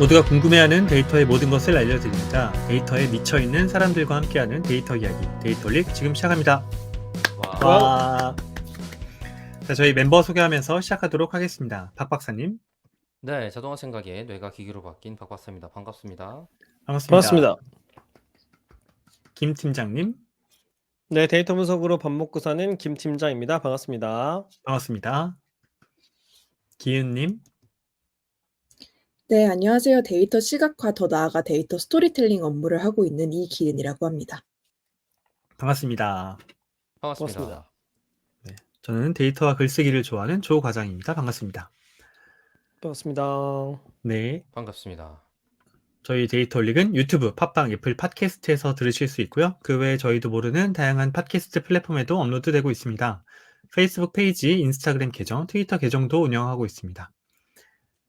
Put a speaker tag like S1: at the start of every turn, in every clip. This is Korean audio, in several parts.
S1: 모두가 궁금해하는 데이터의 모든 것을 알려드립니다. 데이터에 미쳐있는 사람들과 함께하는 데이터 이야기, 데이터릭 지금 시작합니다.
S2: 와우.
S1: 와. 자, 저희 멤버 소개하면서 시작하도록 하겠습니다. 박 박사님,
S2: 네, 자동화 생각에 뇌가 기기로 바뀐 박 박사입니다. 반갑습니다.
S1: 반갑습니다.
S3: 반갑습니다.
S1: 김 팀장님,
S3: 네, 데이터 분석으로 밥 먹고 사는 김 팀장입니다. 반갑습니다.
S1: 반갑습니다. 기은님,
S4: 네, 안녕하세요. 데이터 시각화, 더 나아가 데이터 스토리텔링 업무를 하고 있는 이기은이라고 합니다.
S1: 반갑습니다.
S2: 반갑습니다.
S1: 저는 데이터와 글쓰기를 좋아하는 조 과장입니다. 반갑습니다.
S3: 반갑습니다.
S1: 네,
S2: 반갑습니다.
S1: 저희 데이터릭은 유튜브, 팟빵, 애플 팟캐스트에서 들으실 수 있고요. 그 외에 저희도 모르는 다양한 팟캐스트 플랫폼에도 업로드되고 있습니다. 페이스북 페이지, 인스타그램 계정, 트위터 계정도 운영하고 있습니다.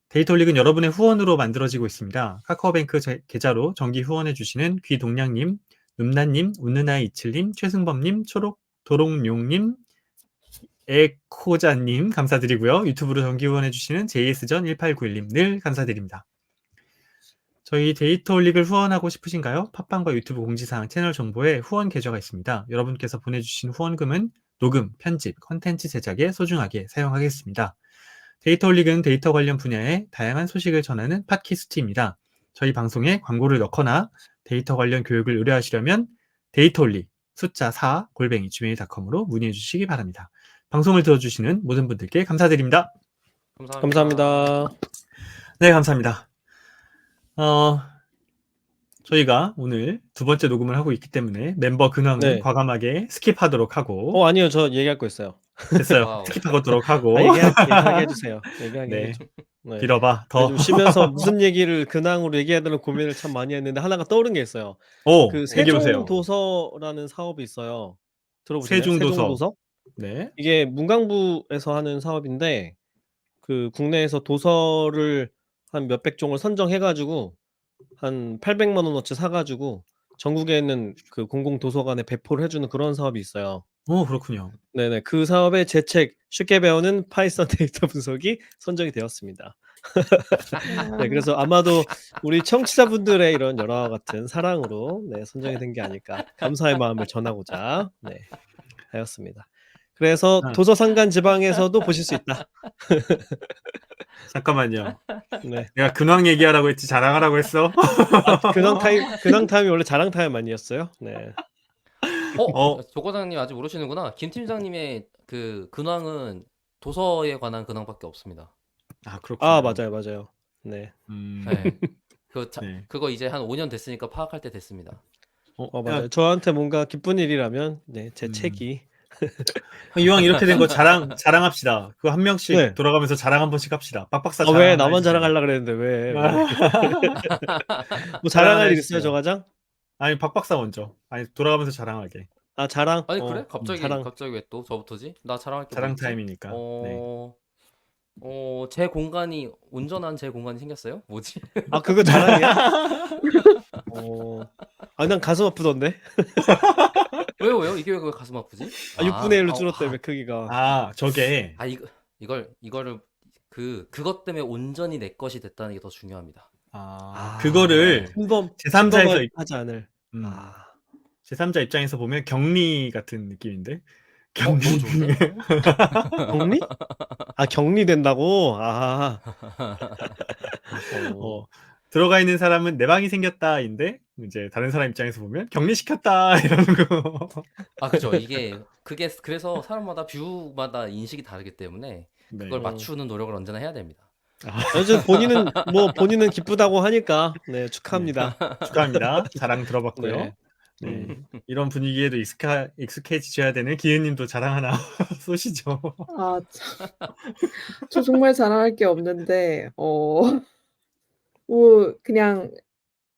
S1: 데이터릭은 여러분의 후원으로 만들어지고 있습니다. 카카오뱅크 계좌로 정기 후원해주시는 귀동량님, 음란님, 웃는아이27님, 최승범님, 도롱용님, 에코자님 감사드리고요. 유튜브로 정기 후원해주시는 JS전1891님 늘 감사드립니다. 저희 데이터올릭을 후원하고 싶으신가요? 팟빵과 유튜브 공지사항 채널 정보에 후원 계좌가 있습니다. 여러분께서 보내주신 후원금은 녹음, 편집, 컨텐츠 제작에 소중하게 사용하겠습니다. 데이터올릭은 데이터 관련 분야의 다양한 소식을 전하는 팟캐스트입니다. 저희 방송에 광고를 넣거나 데이터 관련 교육을 의뢰하시려면 데이터올릭 숫자 4 gmail.com으로 문의해 주시기 바랍니다. 방송을 들어주시는 모든 분들께 감사드립니다.
S3: 감사합니다.
S1: 네, 감사합니다. 저희가 오늘 두 번째 녹음을 하고 있기 때문에 멤버 근황은
S3: 네.
S1: 과감하게 스킵하도록 하고
S3: 아니요. 저 얘기할 거 있어요.
S1: 됐어요.
S2: 와우.
S1: 스킵하도록 하고
S3: 얘기하게 해주세요. 얘기하게
S1: 네,
S3: 해줘. 네.
S1: 빌어봐 더.
S3: 요즘 쉬면서 무슨 얘기를 근황으로 얘기해야 되는 고민을 참 많이 했는데 하나가 떠오른 게 있어요.
S1: 오,
S3: 그
S1: 얘기해보세요.
S3: 세종도서라는 사업이 있어요. 들어보셨나요?
S1: 세종도서.
S3: 세종도서?
S1: 네.
S3: 이게 문광부에서 하는 사업인데 그 국내에서 도서를 한 몇백 종을 선정해가지고 한 800만 원어치 사가지고 전국에 있는 그 공공도서관에 배포를 해주는 그런 사업이 있어요.
S1: 오, 그렇군요.
S3: 네네. 그 사업에 제 책 쉽게 배우는 파이썬 데이터 분석이 선정이 되었습니다. 네, 그래서 아마도 우리 청취자분들의 이런 열화와 같은 사랑으로 선정이 된 게 아닐까. 감사의 마음을 전하고자 하였습니다. 그래서 도서상간 지방에서도 보실 수 있다.
S1: 잠깐만요.
S3: 네.
S1: 내가 근황 얘기하라고 했지 자랑하라고 했어?
S3: 근황 타임이 원래 자랑 타임 아니었어요? 네.
S2: 조 과장님 아직 모르시는구나. 김 팀장님의 그 근황은 도서에 관한 근황밖에 없습니다.
S1: 아, 그렇군요.
S3: 맞아요. 네.
S2: 네.
S1: 네.
S2: 그거 이제 한 5년 됐으니까 파악할 때 됐습니다.
S3: 맞아요. 저한테 뭔가 기쁜 일이라면 제 책이
S1: 이왕 이렇게 된 거 자랑합시다. 그거 한 명씩
S3: 네.
S1: 돌아가면서 자랑 한 번씩 합시다. 빡빡사
S3: 왜 나만 자랑하려고 그랬는데 왜? 뭐 자랑할 일 있어요, 저 과장?
S1: 아니, 박박사 먼저. 아니, 돌아가면서 자랑하게.
S3: 자랑?
S2: 아니 그래? 갑자기
S3: 자랑.
S2: 왜 또 저부터지? 나 자랑할 게
S1: 자랑
S2: 뭐 있지?
S1: 타임이니까.
S2: 제 공간이 온전한 제 공간이 생겼어요? 뭐지?
S3: 그거 자랑이야? 난 가슴 아프던데.
S2: 왜요? 이게 왜 가슴 아프지?
S3: 6분의 1로 줄었다며 크기가.
S1: 저게.
S2: 이거를 그것 때문에 온전히 내 것이 됐다는 게 더 중요합니다.
S1: 그거를 제3자에서
S3: 하지 않을.
S1: 제3자 입장에서 보면 격리 같은 느낌인데.
S2: 너무 좋은데?
S3: 격리? 격리된다고?
S1: 들어가 있는 사람은 내 방이 생겼다인데 이제 다른 사람 입장에서 보면 격리시켰다 이러는 거.
S2: 그죠. 그게 그래서 사람마다 뷰마다 인식이 다르기 때문에 그걸 맞추는 노력을 언제나 해야 됩니다.
S3: 본인은 기쁘다고 하니까 축하합니다.
S1: 축하합니다. 자랑 들어봤고요.
S3: 네.
S1: 이런 분위기에도 익숙해지셔야 되는 기은님도 자랑 하나 쏘시죠.
S4: 저 정말 자랑할 게 없는데 그냥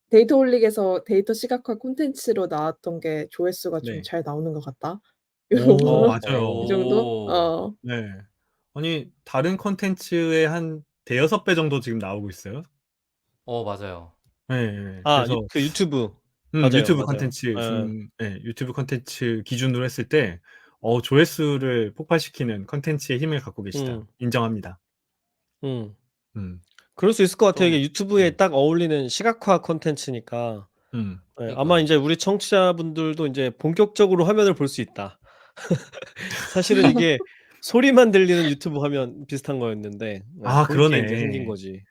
S4: 데이터올릭에서 데이터 시각화 콘텐츠로 나왔던 게 조회수가 좀 잘 나오는 것 같다.
S1: 맞아요.
S4: 이 정도?
S1: 네. 아니, 다른 콘텐츠의 한 대여섯 배 정도 지금 나오고 있어요.
S2: 맞아요.
S1: 네. 그래서
S3: 그 유튜브.
S1: 유튜브
S3: 맞아요.
S1: 콘텐츠 유튜브 콘텐츠 기준으로 했을 때 조회수를 폭발시키는 콘텐츠의 힘을 갖고 계시다. 인정합니다.
S3: 그럴 수 있을 것 같아요. 이게
S2: 좀
S3: 유튜브에 딱 어울리는 시각화 콘텐츠니까.
S1: 음.
S3: 네, 아마
S2: 그러니까요.
S3: 이제 우리 청취자분들도 이제 본격적으로 화면을 볼 수 있다. 사실은 이게 소리만 들리는 유튜브 화면 비슷한 거였는데
S1: 아,
S3: 볼 게 이제 생긴
S1: 그러네.
S3: 거지.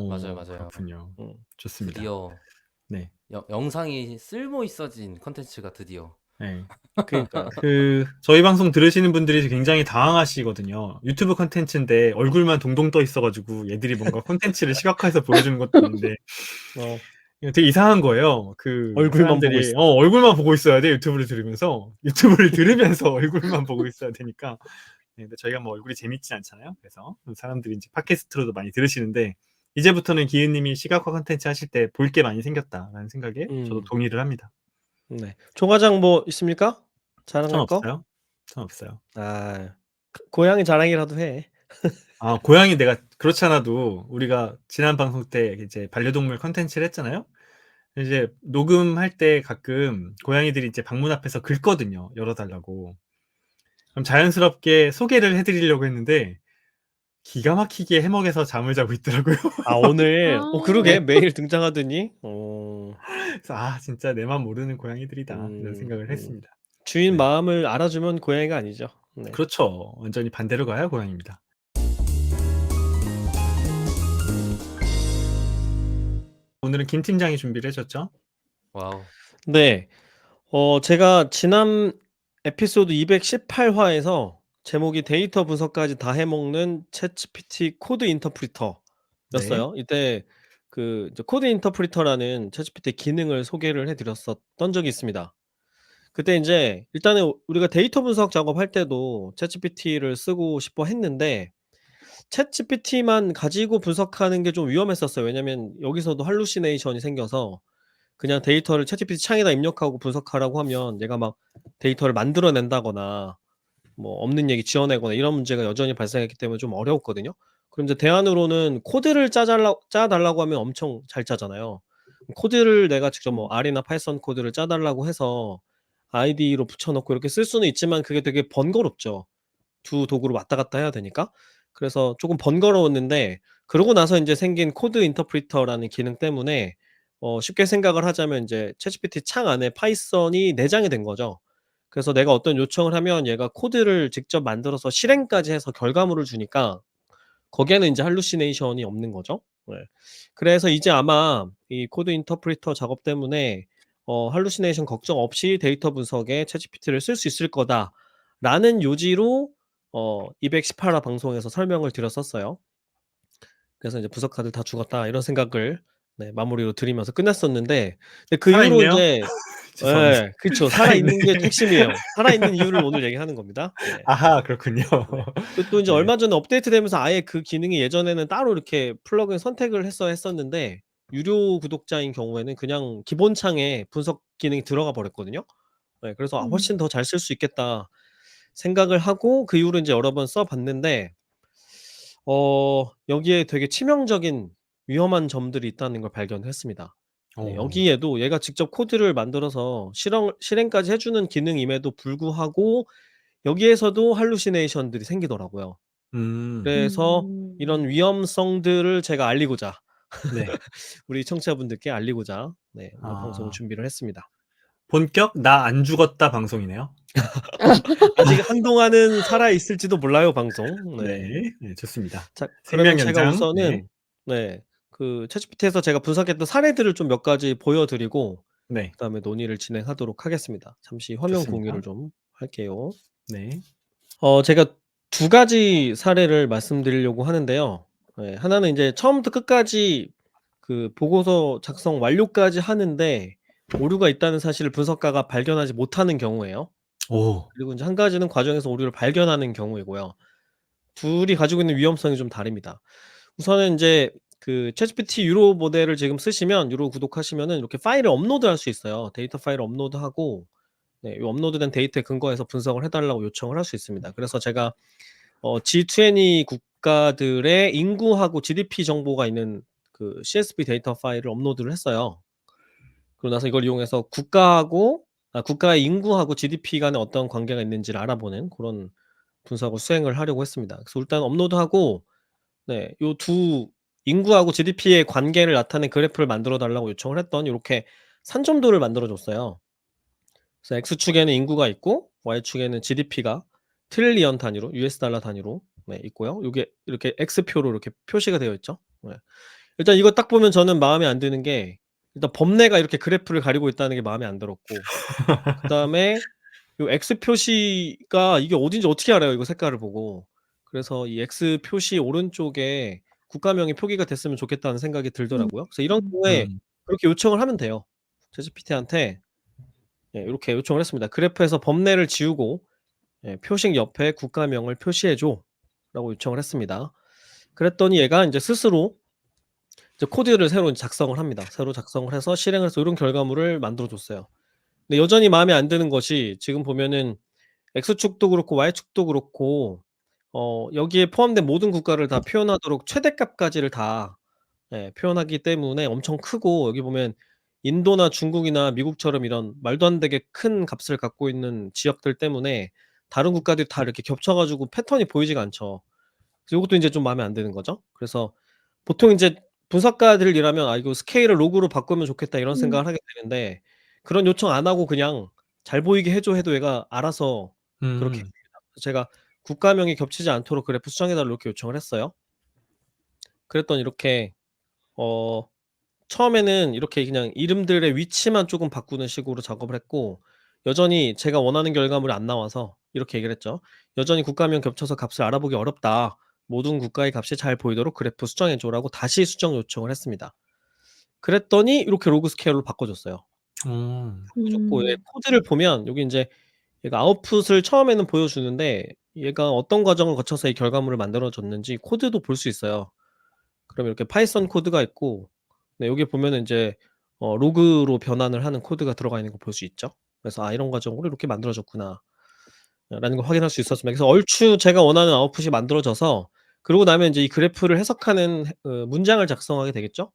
S2: 맞아요, 맞아요.
S1: 그렇군요.
S3: 음.
S1: 좋습니다.
S2: 드디어
S1: 네.
S2: 영상이 쓸모 있어진 컨텐츠가 드디어.
S1: 네.
S3: 그러니까요.
S1: 저희 방송 들으시는 분들이 굉장히 당황하시거든요. 유튜브 콘텐츠인데 얼굴만 동동 떠 있어가지고 얘들이 뭔가 콘텐츠를 시각화해서 보여주는 것도 있는데
S3: 어,
S1: 되게 이상한 거예요.
S3: 얼굴만 보고 있어.
S1: 얼굴만 보고 있어야 돼. 유튜브를 들으면서. 유튜브를 들으면서 얼굴만 보고 있어야 되니까. 네, 근데 저희가 뭐 얼굴이 재밌지 않잖아요. 그래서 사람들이 이제 팟캐스트로도 많이 들으시는데 이제부터는 기은님이 시각화 콘텐츠 하실 때 볼 게 많이 생겼다라는 생각에 저도
S3: 음.
S1: 동의를 합니다.
S3: 네. 종화장 뭐 있습니까?
S1: 전
S3: 자랑할 거?
S1: 없어요. 전 없어요.
S3: 아, 고양이 자랑이라도 해.
S1: 아, 고양이 내가 그렇지 않아도 우리가 지난 방송 때 이제 반려동물 컨텐츠를 했잖아요. 이제 녹음할 때 가끔 고양이들이 이제 방문 앞에서 긁거든요. 열어달라고. 그럼 자연스럽게 소개를 해드리려고 했는데 기가 막히게 해먹에서 잠을 자고 있더라고요.
S3: 아, 오늘 그러게
S2: 네.
S3: 매일 등장하더니
S1: 그래서 진짜 내 맘 모르는 고양이들이다 이런 생각을
S3: 음.
S1: 했습니다.
S3: 주인
S1: 네.
S3: 마음을 알아주면 고양이가 아니죠. 네.
S1: 그렇죠. 완전히 반대로 가야 고양이입니다. 오늘은 김 팀장이 준비를 해줬죠.
S2: 와우.
S3: 네. 제가 지난 에피소드 218화에서 제목이 데이터 분석까지 다 해먹는 챗GPT 코드 인터프리터였어요.
S1: 네.
S3: 이때 이제 코드 인터프리터라는 챗GPT 기능을 소개를 해드렸었던 적이 있습니다. 그때 이제 일단은 우리가 데이터 분석 작업할 때도 챗GPT를 쓰고 싶어 했는데 챗GPT만 가지고 분석하는 게 좀 위험했었어요. 왜냐면 여기서도 할루시네이션이 생겨서 그냥 데이터를 챗GPT 창에다 입력하고 분석하라고 하면 얘가 막 데이터를 만들어낸다거나 뭐 없는 얘기 지어내거나 이런 문제가 여전히 발생했기 때문에 좀 어려웠거든요. 그럼 이제 대안으로는 코드를 짜달라고 하면 엄청 잘 짜잖아요. 코드를 내가 직접 뭐 R이나 파이썬 코드를 짜달라고 해서 IDE로 붙여넣고 이렇게 쓸 수는 있지만 그게 되게 번거롭죠. 두 도구를 왔다 갔다 해야 되니까. 그래서 조금 번거로웠는데 그러고 나서 인제 생긴 코드 인터프리터라는 기능 때문에 쉽게 생각을 하자면 인제 챗GPT 창 안에 파이썬이 내장이 된 거죠. 그래서 내가 어떤 요청을 하면 얘가 코드를 직접 만들어서 실행까지 해서 결과물을 주니까 거기에는 인제 할루시네이션이 없는 거죠. 네. 그래서 이제 아마 이 코드 인터프리터 작업 때문에 할루시네이션 걱정 없이 데이터 분석에 챗GPT를 쓸 수 있을 거다라는 요지로 218화 방송에서 설명을 드렸었어요. 그래서 이제 '부석 카드 다 죽었다.' 이런 생각을 네 마무리로 드리면서 끝냈었는데 근데 그 이후로
S1: 살아있네요.
S3: 인제
S1: 죄송합니다.
S3: 예 그쵸.
S1: 살아있네.
S3: 살아있는 게 핵심이에요. 살아있는 이유를 오늘 얘기하는 겁니다. 네.
S1: 아하, 그렇군요.
S3: 네. 또 인제
S1: 네.
S3: 얼마 전에 업데이트되면서 아예 그 기능이 예전에는 따로 이렇게 플러그인 선택을 해서 했었는데 유료 구독자인 경우에는 그냥 기본 창에 분석 기능이 들어가 버렸거든요. 네 그래서 '아 훨씬 더 잘 쓸 수 있겠다.' 생각을 하고 그 이후로 인제 여러 번 써 봤는데 여기에 되게 치명적인 위험한 점들이 있다는 걸 발견했습니다. 네
S1: 어.
S3: 여기에도 얘가 직접 코드를 만들어서 실행까지 해 주는 기능임에도 불구하고 여기에서도 할루시네이션들이 생기더라고요.
S1: 음.
S3: 그래서 이런 위험성들을 제가 알리고자
S1: 네.
S3: 우리 청취자분들께 알리고자 네 오늘 방송을
S1: 아.
S3: 준비를 했습니다.
S1: 본격 "나 안 죽었다." 방송이네요.
S3: 아직 한동안은 살아 있을지도 몰라요 방송. 네.
S1: 네. 네, 좋습니다.
S3: 자 그러면
S1: 생명
S3: 제가
S1: 연장. 네.
S3: 우선은 네 그 챗GPT에서 제가 분석했던 사례들을 좀 몇 가지 보여 드리고
S1: 네.
S3: 그다음에 논의를 진행하도록 하겠습니다. 잠시 화면
S1: 좋습니다.
S3: 공유를 좀 할게요.
S1: 네.
S3: 제가 두 가지 사례를 말씀드리려고 하는데요. 네 하나는 인제 처음부터 끝까지 그 보고서 작성 완료까지 하는데 오류가 있다는 사실을 분석가가 발견하지 못하는 경우예요.
S1: 오.
S3: 그리고 인제 한 가지는 과정에서 오류를 발견하는 경우이고요. 둘이 가지고 있는 위험성이 좀 다릅니다. 우선은 인제 그 챗GPT 유로 모델을 지금 쓰시면 유로 구독하시면은 이렇게 파일을 업로드할 수 있어요. 데이터 파일을 업로드하고 네 요 업로드된 데이터에 근거해서 분석을 해 달라고 요청을 할 수 있습니다. 그래서 제가 G20 국가들의 인구하고 GDP 정보가 있는 그 CSV 데이터 파일을 업로드를 했어요. 그러고 나서 이걸 이용해서 국가의 인구하고 GDP 간에 어떤 관계가 있는지를 알아보는 고런 분석을 수행을 하려고 했습니다. 그래서 일단 업로드하고 네 요 두 인구하고 GDP의 관계를 나타낸 그래프를 만들어 달라고 요청을 했더니 이렇게 산점도를 만들어 줬어요. 그래서 X축에는 인구가 있고 Y축에는 GDP가 트릴리언 단위로 US 달러 단위로 있고요. 이게 이렇게 X표로 이렇게 표시가 되어 있죠. 일단 이거 딱 보면 저는 마음에 안 드는 게 일단 범례가 이렇게 그래프를 가리고 있다는 게 마음에 안 들었고 그다음에 요 X 표시가 이게 어딘지 어떻게 알아요? 이거 색깔을 보고. 그래서 이 X 표시 오른쪽에 국가명이 표기가 됐으면 좋겠다는 생각이 들더라고요. 그래서 이런 경우에
S1: 음.
S3: 그렇게 요청을 하면 돼요. 챗GPT한테 이렇게 요청을 했습니다. 그래프에서 범례를 지우고 표식 옆에 국가명을 표시해 줘라고 요청을 했습니다. 그랬더니 얘가 이제 스스로 이제 코드를 새로 작성을 합니다. 새로 작성을 해서 실행을 해서 이런 결과물을 만들어 줬어요. 근데 여전히 마음에 안 드는 것이 지금 보면은 X축도 그렇고 Y축도 그렇고 여기에 포함된 모든 국가를 다 표현하도록 최대값까지를 다 표현하기 때문에 엄청 크고 여기 보면 인도나 중국이나 미국처럼 이런 말도 안 되게 큰 값을 갖고 있는 지역들 때문에 다른 국가들이 다 이렇게 겹쳐 가지고 패턴이 보이지가 않죠. 그래서 요것도 인제 좀 마음에 안 드는 거죠. 그래서 보통 인제 분석가들이라면 '아 이거 스케일을 로그로 바꾸면 좋겠다.' 이런 생각을 하게 되는데 그런 요청 안 하고 그냥 "잘 보이게 해 줘." 해도 얘가 알아서 그렇게
S1: 음.
S3: 했습니다. 그래서 제가 국가명이 겹치지 않도록 그래프 수정해 달라고 이렇게 요청을 했어요. 그랬더니 이렇게 어 처음에는 이렇게 그냥 이름들의 위치만 쪼금 바꾸는 식으로 작업을 했고 여전히 제가 원하는 결과물이 안 나와서 이렇게 얘기를 했죠. "여전히 국가명 겹쳐서 값을 알아보기 어렵다. 모든 국가의 값이 잘 보이도록 그래프 수정해 줘."라고 다시 수정 요청을 했습니다. 그랬더니 이렇게 로그 스케일로 바꿔 줬어요. 바꿔 줬고 얘 코드를 보면 여기 인제 얘가 아웃풋을 처음에는 보여주는데 얘가 어떤 과정을 거쳐서 이 결과물을 만들어 줬는지 코드도 볼 수 있어요. 그러면 이렇게 파이썬 코드가 있고 여기 보면은 인제 로그로 변환을 하는 코드가 들어가 있는 거 볼 수 있죠. 그래서 '아 이런 과정으로 이렇게 만들어 줬구나.' 라는 걸 확인할 수 있었습니다. 그래서 얼추 제가 원하는 아웃풋이 만들어져서 그러고 나면 인제 이 그래프를 해석하는 문장을 작성하게 되겠죠.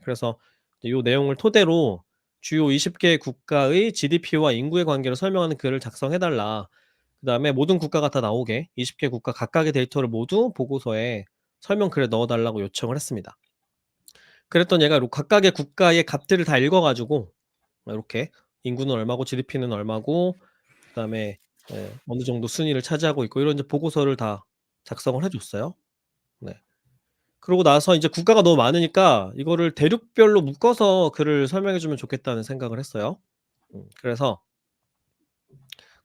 S3: 그래서 요 내용을 토대로 "주요 20개 국가의 GDP와 인구의 관계를 설명하는 글을 작성해 달라." 그다음에 모든 국가가 다 나오게 20개 국가 각각의 데이터를 모두 보고서에 설명글에 넣어 달라고 요청을 했습니다. 그랬더니 얘가 각각의 국가의 값들을 다 읽어 가지고 이렇게 인구는 얼마고 GDP는 얼마고 그다음에 어느 정도 순위를 차지하고 있고 이런 이제 보고서를 다 작성을 해 줬어요. 네. 그러고 나서 이제 국가가 너무 많으니까 이거를 대륙별로 묶어서 글을 설명해 주면 좋겠다는 생각을 했어요. 그래서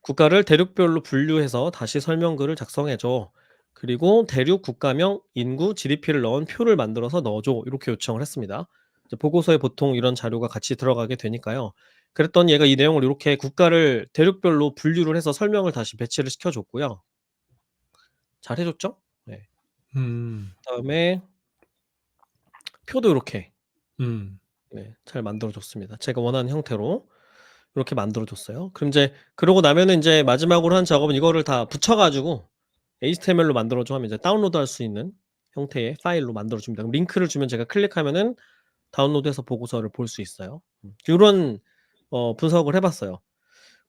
S3: "국가를 대륙별로 분류해서 다시 설명글을 작성해 줘. 그리고 대륙 국가명, 인구, GDP를 넣은 표를 만들어서 넣어 줘." 이렇게 요청을 했습니다. 이제 보고서에 보통 이런 자료가 같이 들어가게 되니까요. 그랬더니 얘가 이 내용을 요렇게 국가를 대륙별로 분류를 해서 설명을 다시 배치를 시켜 줬고요. 잘 해 줬죠? 네.
S1: 음.
S3: 그다음에 표도 요렇게
S1: 음.
S3: 잘 만들어 줬습니다. 제가 원하는 형태로 요렇게 만들어 줬어요. 그럼 이제 그러고 나면은 인제 마지막으로 한 작업은 이거를 다 붙여 가지고 HTML로 만들어 줘 하면 이제 다운로드할 수 있는 형태의 파일로 만들어 줍니다. 그럼 링크를 주면 제가 클릭하면은 다운로드해서 보고서를 볼 수 있어요. 요런 분석을 해 봤어요.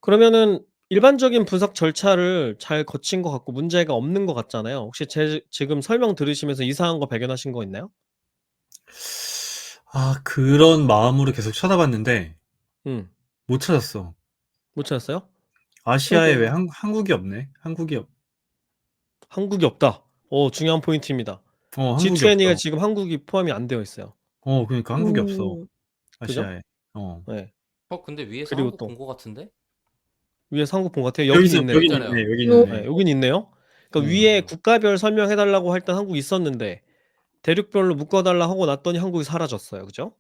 S3: 그러면은 일반적인 분석 절차를 잘 거친 것 같고 문제가 없는 것 같잖아요. 혹시 제 지금 설명 들으시면서 이상한 거 발견하신 거 있나요?
S1: 아 그런 마음으로 계속 쳐다봤는데
S3: 음.
S1: 못 찾았어.
S3: 못 찾았어요?
S1: 아시아에 왜
S4: 저도요.
S1: 한국이 없네. 한국이
S3: 한국이 없다. 중요한 포인트입니다.
S1: 한국이
S3: G20가
S1: 없어.
S3: 지금 한국이 포함이 안 되어 있어요.
S1: 그러니까 한국이 없어.
S4: 음.
S3: 그죠?
S1: 아시아에. 어.
S3: 네.
S2: 근데 위에서
S3: 그리고
S2: 한국
S3: 또
S2: 본 것 같은데?
S3: 위에서 한국 본 것 같아요.
S1: 여기
S3: 여긴
S1: 있어.
S3: 있네요.
S1: 여긴
S2: 있잖아요.
S1: 있네. 여기
S4: 어.
S3: 네,
S1: 있네.
S3: 여긴 있네요. 그러니까 위에
S2: 음.
S3: 국가별 설명해 달라고 할 때 한국이 있었는데 대륙별로 묶어 달라 하고 났더니 한국이 사라졌어요. 그죠?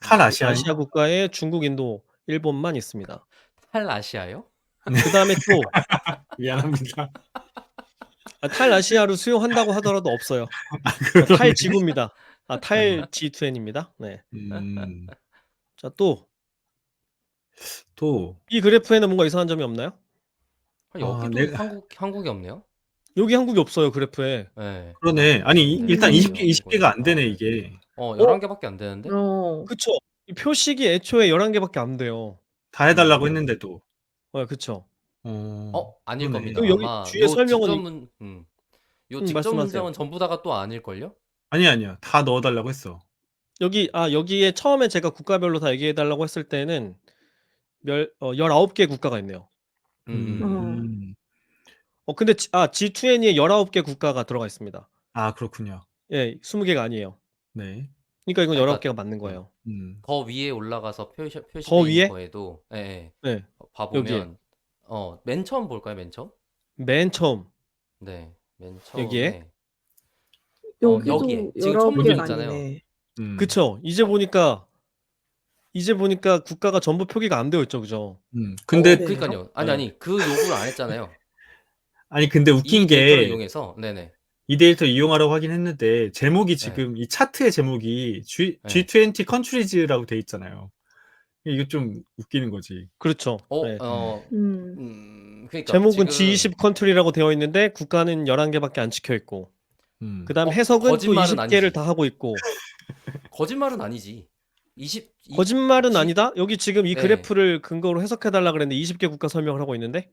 S1: 탈아시아인
S3: 아시아 국가에 중국, 인도, 일본만 있습니다.
S2: 탈아시아요?
S3: 그다음에 또
S1: 미안합니다.
S3: 탈아시아를 수용한다고 하더라도 없어요.
S1: 그러네.
S3: 탈지구입니다. 탈G20입니다. 네.
S1: 음.
S3: 자, 또
S1: 또
S3: 이 그래프에는 뭔가 이상한 점이 없나요?
S2: 여기도
S1: 내가
S2: 한국이 없네요.
S3: 여기 한국이 없어요, 그래프에.
S2: 네.
S1: 그러네. 아니 일단
S4: 음.
S1: 20 개가 안 되네 이게.
S2: 11개밖에 안 되는데?
S4: 어.
S3: 그쵸. 이 표식이 애초에 11 개밖에 안 돼요.
S1: 다 해 달라고 했는데도.
S3: 그쵸.
S2: 아닐
S1: 그러네.
S2: 겁니다.
S3: 그리고 여기
S2: 아마
S3: 뒤에 설명은
S2: 요 직접
S3: 말씀하세요.
S2: 문장은 전부 다가 또 아닐걸요?
S1: 아니야. 다 넣어달라고 했어.
S3: 여기에 처음에 제가 국가별로 다 얘기해 달라고 했을 때는 19개 국가가 있네요.
S1: 음.
S3: 근데 G20에 19개 국가가 들어가 있습니다.
S1: 아, 그렇군요.
S3: 예, 20개가 아니에요.
S1: 네.
S3: 그러니까 이건
S2: 그러니까
S3: 19개가 맞는 거예요.
S2: 더 위에 올라가서
S3: 더
S2: 표시되어 있는
S3: 위에?
S2: 거에도
S3: 네,
S2: 봐보면 맨 처음 볼까요? 맨 처음?
S3: 맨 처음
S2: 네, 맨
S3: 여기에?
S2: 처음에
S4: 여기도
S2: 여기에 지금
S4: 19개가
S2: 촌부분 있잖아요.
S4: 아니네.
S3: 그쵸. 이제 보니까 국가가 전부 표기가 안 되어 있죠, 그죠?
S1: 근데
S4: 네.
S2: 그러니까요.
S3: 네.
S2: 아니 그 요구를 안 했잖아요.
S1: 아니 근데 웃긴
S2: 이 데이터를
S1: 게
S2: 이용해서 네네.
S1: 이 데이터 이용하라고 하긴 했는데 제목이
S2: 네.
S1: 지금 이 차트의 제목이
S2: 네.
S1: G20 countries라고 돼 있잖아요. 이거 좀 웃기는 거지.
S3: 그렇죠. 네.
S2: 그러니까
S3: 제목은
S2: 지금
S3: G20 컨트리라고 되어 있는데 국가는 11개밖에 안 찍혀 있고 그다음 해석은 또
S2: 거짓말은
S3: 20개를
S2: 아니지.
S3: 다 하고 있고
S2: 거짓말은 아니지.
S3: 거짓말은 아니다? 여기 지금 이
S2: 네.
S3: 그래프를 근거로 해석해 달라 그랬는데 20개 국가 설명을 하고 있는데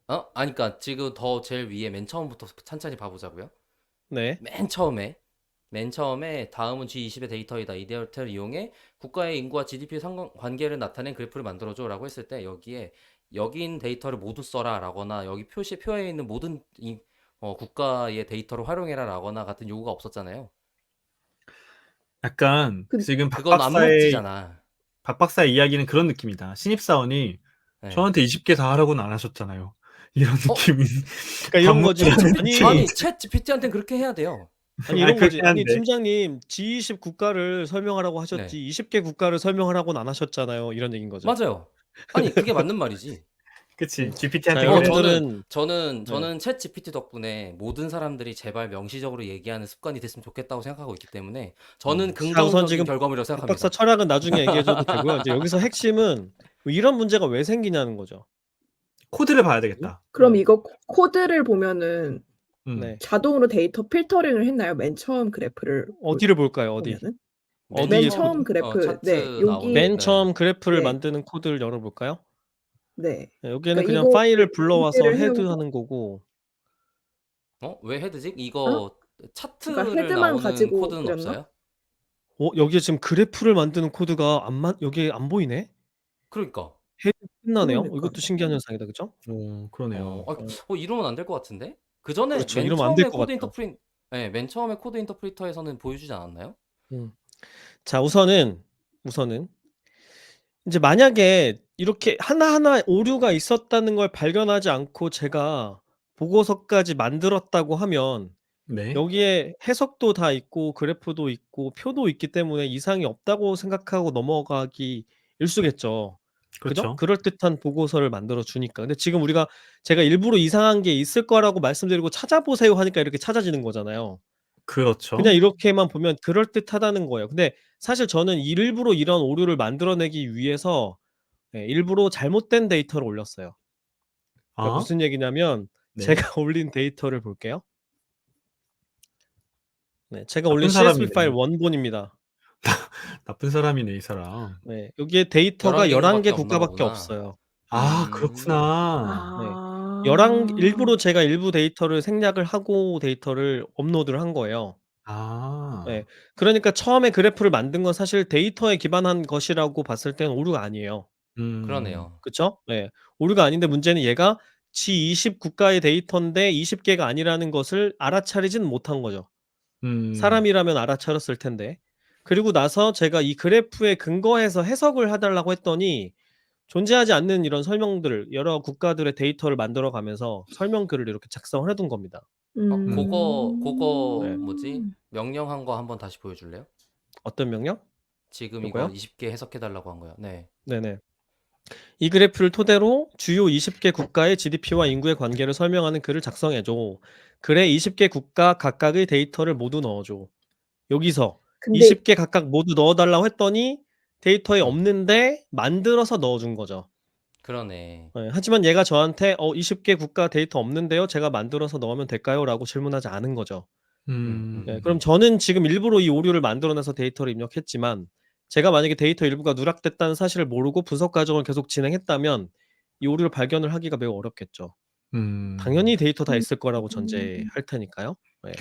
S2: 아니 그러니까 지금 더 제일 위에 맨 처음부터 천천히 봐보자고요.
S3: 네.
S2: 맨 처음에 다음은 G20의 데이터이다. 이 데이터를 이용해 국가의 인구와 GDP 관계를 나타낸 그래프를 만들어줘라고 했을 때 여기에 여긴 데이터를 모두 써라라거나 여기 표에 있는 모든 국가의 데이터를 활용해라라거나 같은 요구가 없었잖아요.
S1: 약간 지금
S2: 그건 암묵지잖아.
S1: 박 박사의 이야기는 그런 느낌이다. 신입사원이
S2: 네.
S1: 저한테 20개 다 하라고는 안 하셨잖아요. 이런 느낌이.
S3: 그러니까 이런 거지.
S2: 아니 챗 GPT한테는 그렇게 해야 돼요.
S3: 아니 이런 거지.
S1: 그렇긴 한데.
S3: 아니 팀장님 G20 국가를 설명하라고 하셨지 20개 국가를 설명하라고는 안 하셨잖아요. 이런 얘기인 거죠.
S2: 맞아요. 아니 그게 맞는 말이지.
S1: 그치. GPT한테
S3: 자,
S1: 그래.
S3: 여러분들은
S2: 저는 챗 GPT 덕분에 모든 사람들이 제발 명시적으로 얘기하는 습관이 됐으면 좋겠다고 생각하고 있기 때문에 저는
S3: 자, 우선
S2: 긍정적인
S3: 지금
S2: 결과물이라고
S3: 박 박사
S2: 생각합니다.
S3: 철학은 나중에 얘기해줘도 되고요. 이제 여기서 핵심은 이런 문제가 왜 생기냐는 거죠.
S1: 코드를 봐야 되겠다.
S4: 그럼 이거 코드를 보면은
S3: 네.
S4: 자동으로 데이터 필터링을 했나요? 맨 처음 그래프를
S3: 어디를 볼까요? 어디?
S4: 보면은?
S3: 어디
S4: 맨 처음 그래프.
S2: 차트
S4: 네,
S2: 나오는
S4: 여기
S3: 맨 처음 그래프를
S4: 네.
S3: 만드는 코드를 열어볼까요?
S4: 네.
S3: 네, 여기에는
S4: 그러니까
S3: 그냥
S4: 이거
S3: 파일을 불러와서
S4: 문제를 해오고
S3: 헤드하는 거고
S2: 왜 헤드지? 이거 차트를
S4: 그러니까 헤드만
S2: 나오는
S4: 가지고
S2: 코드는
S4: 그렸나?
S2: 없어요?
S3: 여기에 지금 그래프를 만드는 코드가 여기에 안 보이네?
S2: 그러니까.
S3: 헤드 끝나네요.
S4: 그러니까.
S3: 이것도 신기한 현상이다, 그죠?
S1: 그러네요.
S2: 이러면 안 될 것 같은데? 그 전에
S3: 그렇죠.
S2: 맨
S3: 이러면 안 될
S2: 처음에
S3: 것 같아요.
S2: 맨 처음에 코드 인터프리터에서는 보여주지 않았나요?
S3: 자, 우선은 이제 만약에 이렇게 하나하나 오류가 있었다는 걸 발견하지 않고 제가 보고서까지 만들었다고 하면
S1: 네.
S3: 여기에 해석도 다 있고 그래프도 있고 표도 있기 때문에 이상이 없다고 생각하고 넘어가기 일쑤겠죠. 그죠?
S1: 그렇죠.
S3: 그럴듯한 보고서를 만들어 주니까. 근데 지금 제가 일부러 이상한 게 있을 거라고 말씀드리고 찾아보세요 하니까 이렇게 찾아지는 거잖아요.
S1: 그렇죠.
S3: 그냥 이렇게만 보면 그럴듯하다는 거예요. 근데 사실 저는 일부러 이런 오류를 만들어내기 위해서 일부러 잘못된 데이터를 올렸어요. 그러니까 무슨 얘기냐면
S1: 네.
S3: 제가 올린 데이터를 볼게요. 네, 제가
S1: 나쁜
S3: 올린 CSV
S1: 사람이네.
S3: 파일 원본입니다.
S1: 나쁜 사람이네, 이 사람.
S3: 네, 여기에 데이터가
S2: 11개
S3: 11개 국가밖에
S2: 없나 보구나.
S3: 없어요.
S1: 그렇구나.
S3: 일부러 제가 일부 데이터를 생략을 하고 데이터를 업로드를 한 거예요. 네, 그러니까 처음에 그래프를 만든 건 사실 데이터에 기반한 것이라고 봤을 때는 오류가 아니에요.
S2: 그러네요.
S3: 그쵸? 네, 오류가 아닌데 문제는 얘가 G20 국가의 데이터인데 20개가 아니라는 것을 알아차리지는 못한 거죠. 사람이라면 알아차렸을 텐데. 그리고 나서 제가 이 그래프에 근거해서 해석을 해달라고 했더니 존재하지 않는 이런 설명들을 여러 국가들의 데이터를 만들어 가면서 설명글을 이렇게 작성을 해둔 겁니다.
S2: 그거
S3: 네.
S2: 뭐지? 명령한 거 한번 다시 보여줄래요?
S3: 어떤 명령?
S2: 지금
S3: 요거요?
S2: 이거 20개 해석해달라고 한 거요. 네.
S3: 네네. 이 그래프를 토대로 주요 20개 국가의 GDP와 인구의 관계를 설명하는 글을 작성해줘. 글에 20개 국가 각각의 데이터를 모두 넣어줘. 여기서
S4: 근데
S3: 20개 각각 모두 넣어달라고 했더니 데이터에 없는데 만들어서 넣어준 거죠.
S2: 그러네.
S3: 네, 하지만 얘가 저한테 20개 국가 데이터 없는데요. 제가 만들어서 넣으면 될까요? 라고 질문하지 않은 거죠. 네, 그럼 저는 지금 일부러 이 오류를 만들어내서 데이터를 입력했지만 제가 만약에 데이터 일부가 누락됐다는 사실을 모르고 분석 과정을 계속 진행했다면 이 오류를 발견을 하기가 매우 어렵겠죠. 당연히 데이터 다 있을 거라고 전제할 테니까요. 네.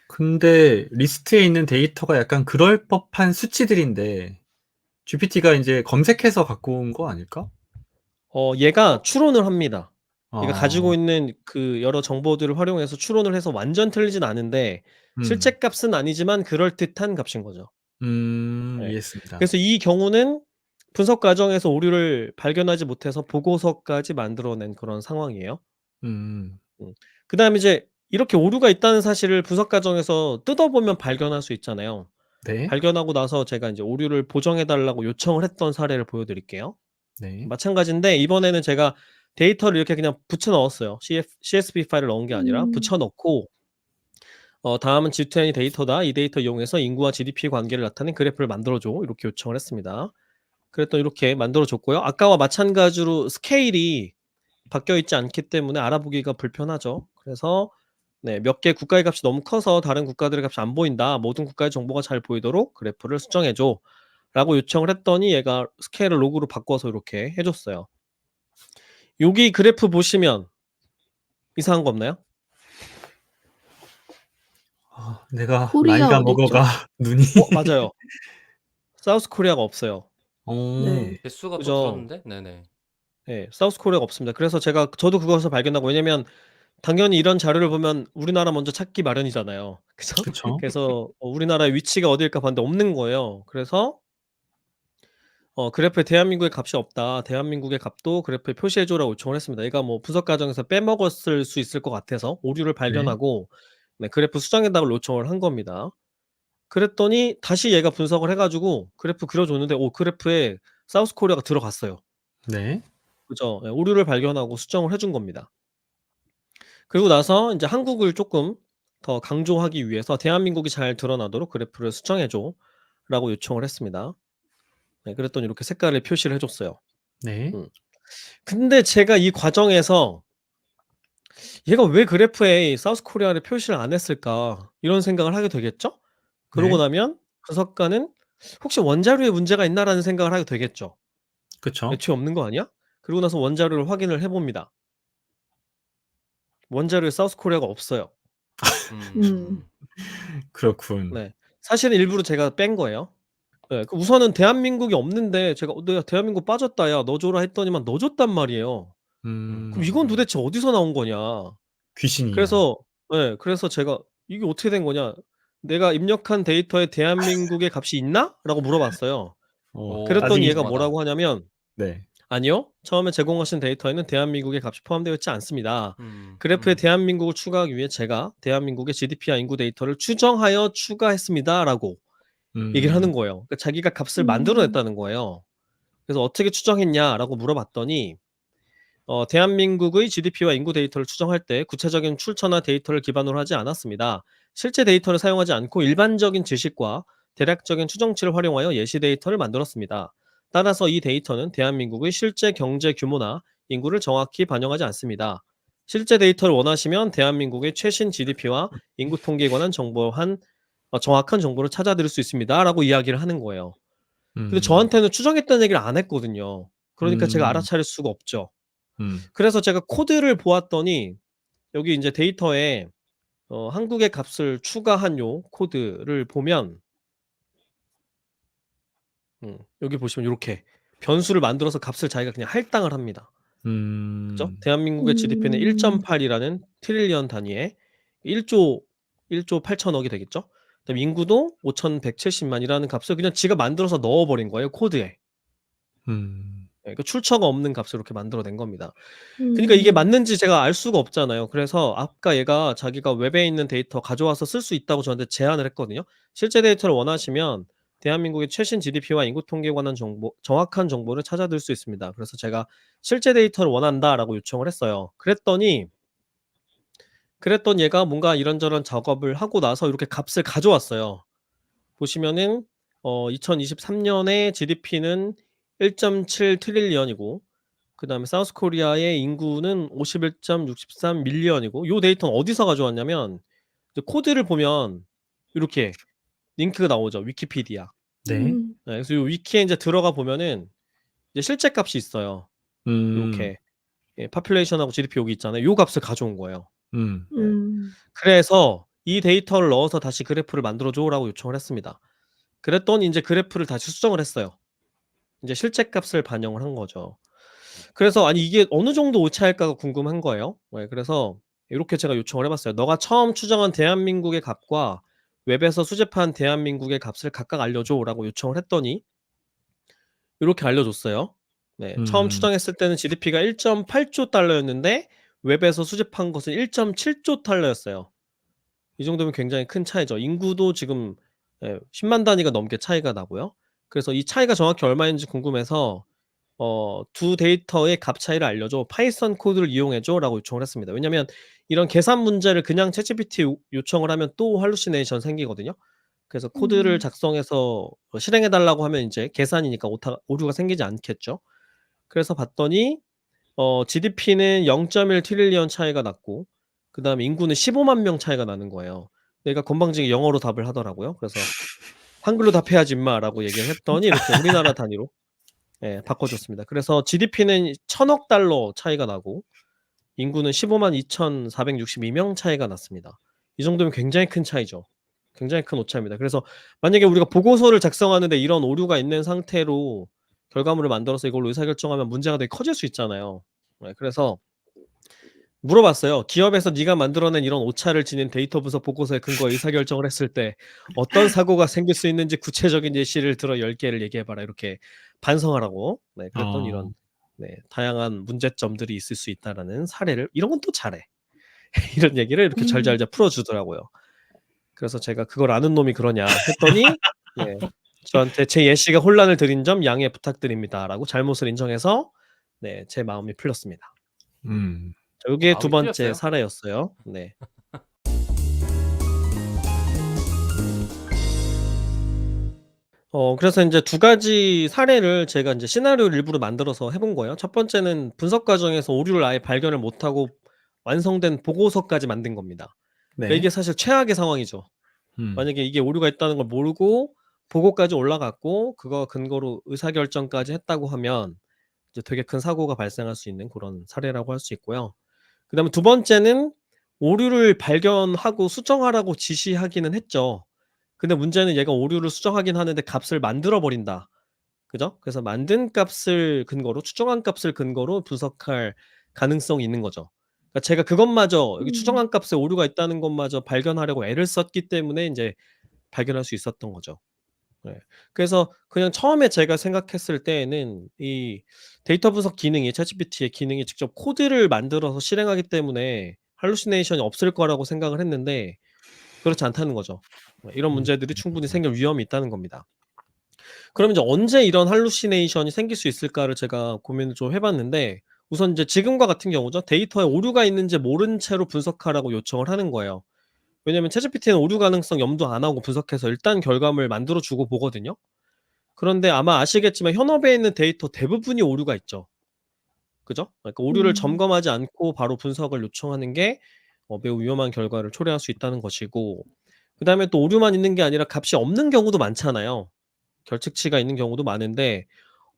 S1: 근데 리스트에 있는 데이터가 약간 그럴 법한 수치들인데 GPT가 이제 검색해서 갖고 온 거 아닐까?
S3: 얘가 추론을 합니다. 얘가 가지고
S1: 어.
S3: 있는 그 여러 정보들을 활용해서 추론을 해서 완전 틀리진 않은데 실제
S1: 음.
S3: 값은 아니지만 그럴듯한 값인 거죠. 네.
S1: 이해했습니다.
S3: 그래서 이 경우는 분석 과정에서 오류를 발견하지 못해서 보고서까지 만들어낸 그런 상황이에요.
S1: 음.
S3: 그다음에 이제 이렇게 오류가 있다는 사실을 분석 과정에서 뜯어보면 발견할 수 있잖아요.
S1: 네.
S3: 발견하고 나서 제가 인제 오류를 보정해 달라고 요청을 했던 사례를 보여드릴게요.
S1: 네.
S3: 마찬가지인데 이번에는 제가 데이터를 이렇게 그냥 붙여 넣었어요. CSV 파일을 넣은 게 아니라 붙여 넣고 "다음은 G20 데이터다. 이 데이터 이용해서 인구와 GDP 관계를 나타낸 그래프를 만들어 줘." 이렇게 요청을 했습니다. 그랬더니 이렇게 만들어 줬고요. 아까와 마찬가지로 스케일이 바뀌어 있지 않기 때문에 알아보기가 불편하죠. 그래서 네, 몇 개 국가의 값이 너무 커서 다른 국가들의 값이 안 보인다. 모든 국가의 정보가 잘 보이도록 그래프를 수정해 줘. 라고 요청을 했더니 얘가 스케일을 로그로 바꿔서 이렇게 해 줬어요. 여기 그래프 보시면 이상한 거 없나요?
S1: 내가
S4: 코리아
S1: 나이가
S4: 어디 있죠?
S1: 먹어가 눈이
S3: 맞아요. 사우스 코리아가 없어요.
S4: 네.
S2: 개수가 또
S3: 그죠.
S2: 줄었는데? 네네.
S3: 네, 사우스 코리아가 없습니다. 그래서 저도 그것을 발견하고 왜냐면 당연히 이런 자료를 보면 우리나라 먼저 찾기 마련이잖아요. 그죠?
S1: 그쵸.
S3: 그래서 우리나라의 위치가 어디일까 봤는데 없는 거예요. 그래서 그래프에 대한민국의 값이 없다. 대한민국의 값도 그래프에 표시해 줘라고 요청을 했습니다. 얘가 뭐 분석 과정에서 빼먹었을 수 있을 것 같아서 오류를
S1: 네.
S3: 발견하고 네, 그래프 수정해 달라고 요청을 한 겁니다. 그랬더니 다시 얘가 분석을 해 가지고 그래프 그려 줬는데 그래프에 사우스 코리아가 들어갔어요.
S1: 네.
S3: 그죠. 예, 오류를 발견하고 수정을 해준 겁니다. 그리고 나서 인제 한국을 쪼끔 더 강조하기 위해서 "대한민국이 잘 드러나도록 그래프를 수정해 줘."라고 요청을 했습니다. 네, 그랬더니 이렇게 색깔을 표시를 해 줬어요.
S1: 네.
S3: 음. 근데 제가 이 과정에서 '얘가 왜 그래프에 사우스 코리아를 표시를 안 했을까?' 이런 생각을 하게 되겠죠? 그러고
S1: 네.
S3: 나면 분석가는 '혹시 원자료에 문제가 있나?'라는 생각을 하게 되겠죠.
S1: 그쵸.
S3: '애초에 없는 거 아니야?' 그러고 나서 원자료를 확인을 해 봅니다. 원자료에 사우스 코리아가 없어요.
S4: 음.
S1: 그렇군.
S3: 네. 사실은 일부러 제가 뺀 거예요. 예. 그 우선은 대한민국이 없는데 제가 "내가 대한민국 빠졌다. 야 넣어 줘라." 했더니만 넣어 줬단 말이에요. 그럼 이건
S2: 음.
S3: 도대체 어디서 나온 거냐.
S1: 귀신이요.
S3: 그래서 그래서 제가 "이게 어떻게 된 거냐. 내가 입력한 데이터에 대한민국의 값이 있나?"라고 물어봤어요. 그랬더니
S1: 따지기
S3: 얘가
S2: 궁금하다.
S3: 뭐라고 하냐면
S1: 네.
S3: "아니요. 처음에 제공하신 데이터에는 대한민국의 값이 포함되어 있지 않습니다.
S2: 음.
S3: 그래프에 대한민국을 추가하기 위해 제가 대한민국의 GDP와 인구 데이터를 추정하여 추가했습니다."라고 얘기를
S1: 음.
S3: 하는 거예요. 그러니까 자기가 값을 만들어
S4: 음.
S3: 냈다는 거예요. 그래서 "어떻게 추정했냐?"라고 물어봤더니 대한민국의 GDP와 인구 데이터를 추정할 때 구체적인 출처나 데이터를 기반으로 하지 않았습니다. 실제 데이터를 사용하지 않고 일반적인 지식과 대략적인 추정치를 활용하여 예시 데이터를 만들었습니다. 따라서 이 데이터는 대한민국의 실제 경제 규모나 인구를 정확히 반영하지 않습니다. 실제 데이터를 원하시면 대한민국의 최신 GDP와 인구 통계에 관한 정확한 정보를 찾아드릴 수 있습니다.라고 이야기를 하는 거예요. 근데
S1: 음.
S3: 저한테는 추정했다는 얘기를 안 했거든요. 그러니까 제가
S1: 음.
S3: 알아차릴 수가 없죠.
S1: 음.
S3: 그래서 제가 코드를 보았더니 여기 인제 데이터에 한국의 값을 추가한 요 코드를 보면 여기 보시면 요렇게 변수를 만들어서 값을 자기가 그냥 할당을 합니다. 그죠?
S1: 음.
S3: 대한민국의 GDP는
S4: 음.
S3: 1.8 이라는 트릴리언 단위의 1조 8천억이 되겠죠? 그다음에 인구도 5,170만 이라는 값을 그냥 지가 만들어서 넣어 버린 거예요, 코드에.
S1: 음.
S3: 그 출처가 없는 값을 이렇게 만들어 낸 겁니다. 그니까 이게
S4: 음.
S3: 맞는지 제가 알 수가 없잖아요. 그래서 아까 얘가 자기가 웹에 있는 데이터 가져와서 쓸 수 있다고 저한테 제안을 했거든요. 실제 데이터를 원하시면 대한민국의 최신 GDP와 인구 통계에 관한 정확한 정보를 찾아들 수 있습니다. 그래서 제가 "실제 데이터를 원한다."라고 요청을 했어요. 그랬더니 얘가 뭔가 이런저런 작업을 하고 나서 이렇게 값을 가져왔어요. 보시면은 2023 년에 GDP는 1.7 트릴리언이고 그다음에 사우스 코리아의 인구는 51.63 밀리언이고 요 데이터는 어디서 가져왔냐면 이제 코드를 보면 이렇게 링크가 나오죠. 위키피디아.
S1: 네.
S4: 음.
S3: 그래서 요 위키에 인제 들어가 보면은 이제 실제 값이 있어요.
S1: 음.
S3: 요렇게 population하고 GDP 여기 있잖아요. 요 값을 가져온 거예요.
S1: 음.
S3: 네.
S4: 음.
S3: 그래서 이 데이터를 넣어서 다시 그래프를 만들어 줘라고 요청을 했습니다. 그랬더니 인제 그래프를 다시 수정을 했어요. 인제 실제 값을 반영을 한 거죠. 그래서 아니 이게 어느 정도 오차일까가 궁금한 거예요. 네, 그래서 요렇게 제가 요청을 해 봤어요. "너가 처음 추정한 대한민국의 값과 웹에서 수집한 대한민국의 값을 각각 알려줘."라고 요청을 했더니 요렇게 알려줬어요. 네. 처음 추정했을 때는 GDP가 1.8조 달러였는데 웹에서 수집한 것은 1.7조 달러였어요. 이 정도면 굉장히 큰 차이죠. 인구도 지금 10만 단위가 넘게 차이가 나고요. 그래서 이 차이가 정확히 얼마인지 궁금해서 "두 데이터의 값 차이를 알려줘. 파이썬 코드를 이용해 줘."라고 요청을 했습니다. 왜냐면 이런 계산 문제를 그냥 챗GPT에 요청을 하면 또 할루시네이션 생기거든요. 그래서 코드를
S4: 음.
S3: 작성해서 실행해 달라고 하면 인제 계산이니까 오류가 생기지 않겠죠. 그래서 봤더니 GDP는 0.1 트릴리언 차이가 났고 그다음에 인구는 15만 명 차이가 나는 거예요. 얘가 건방지게 영어로 답을 하더라고요. 그래서 "한글로 답해야지 임마."라고 얘기를 했더니 이렇게 우리나라 단위로 바꿔 줬습니다. 그래서 GDP는 1,000억 달러 차이가 나고 인구는 15만 2,462명 차이가 났습니다. 이 정도면 굉장히 큰 차이죠. 굉장히 큰 오차입니다. 그래서 만약에 우리가 보고서를 작성하는데 이런 오류가 있는 상태로 결과물을 만들어서 이걸로 의사결정하면 문제가 되게 커질 수 있잖아요. 그래서 물어봤어요. "기업에서 네가 만들어낸 이런 오차를 지닌 데이터 분석 보고서에 근거해 의사결정을 했을 때 어떤 사고가 생길 수 있는지 구체적인 예시를 들어 10개를 얘기해 봐라." 이렇게 반성하라고. 그랬더니
S1: 어.
S3: 이런 다양한 문제점들이 있을 수 있다라는 사례를 "이런 건 또 잘해." 이런 얘기를 이렇게
S4: 음.
S3: 잘잘잘 풀어 주더라고요. 그래서 제가 "그걸 아는 놈이 그러냐." 했더니 저한테 "제 예시가 혼란을 드린 점 양해 부탁드립니다."라고 잘못을 인정해서 제 마음이 풀렸습니다.
S1: 음.
S3: 요게 두
S2: 마음이
S3: 번째
S2: 풀렸어요?
S3: 사례였어요. 네. 그래서 인제 두 가지 사례를 제가 인제 시나리오를 일부러 만들어서 해본 거예요. 첫 번째는 분석 과정에서 오류를 아예 발견을 못하고 완성된 보고서까지 만든 겁니다. 그러니까
S1: 네.
S3: 이게 사실 최악의 상황이죠.
S1: 음.
S3: 만약에 이게 오류가 있다는 걸 모르고 보고까지 올라갔고 그거 근거로 의사결정까지 했다고 하면 이제 되게 큰 사고가 발생할 수 있는 고런 사례라고 할 수 있고요. 그다음에 두 번째는 오류를 발견하고 수정하라고 지시하기는 했죠. 근데 문제는 얘가 오류를 수정하긴 하는데 값을 만들어 버린다. 그죠? 그래서 만든 값을 근거로 추정한 값을 근거로 분석할 가능성이 있는 거죠. 그러니까 제가 그것마저 여기
S4: 음.
S3: 추정한 값에 오류가 있다는 것마저 발견하려고 애를 썼기 때문에 인제 발견할 수 있었던 거죠. 네. 그래서 그냥 처음에 제가 생각했을 때에는 이 데이터 분석 기능이 챗GPT의 기능이 직접 코드를 만들어서 실행하기 때문에 할루시네이션이 없을 거라고 생각을 했는데 그렇지 않다는 거죠. 이런
S1: 음.
S3: 문제들이 충분히 생길 위험이 있다는 겁니다. 그럼 이제 언제 이런 할루시네이션이 생길 수 있을까를 제가 고민을 좀 해 봤는데 우선 이제 지금과 같은 경우죠. 데이터에 오류가 있는지 모른 채로 분석하라고 요청을 하는 거예요. 왜냐면 챗GPT는 오류 가능성 염두 안 하고 분석해서 일단 결과물 만들어 주고 보거든요. 그런데 아마 아시겠지만 현업에 있는 데이터 대부분이 오류가 있죠. 그죠? 그러니까 오류를
S4: 음.
S3: 점검하지 않고 바로 분석을 요청하는 게 매우 위험한 결과를 초래할 수 있다는 것이고 그다음에 또 오류만 있는 게 아니라 값이 없는 경우도 많잖아요. 결측치가 있는 경우도 많은데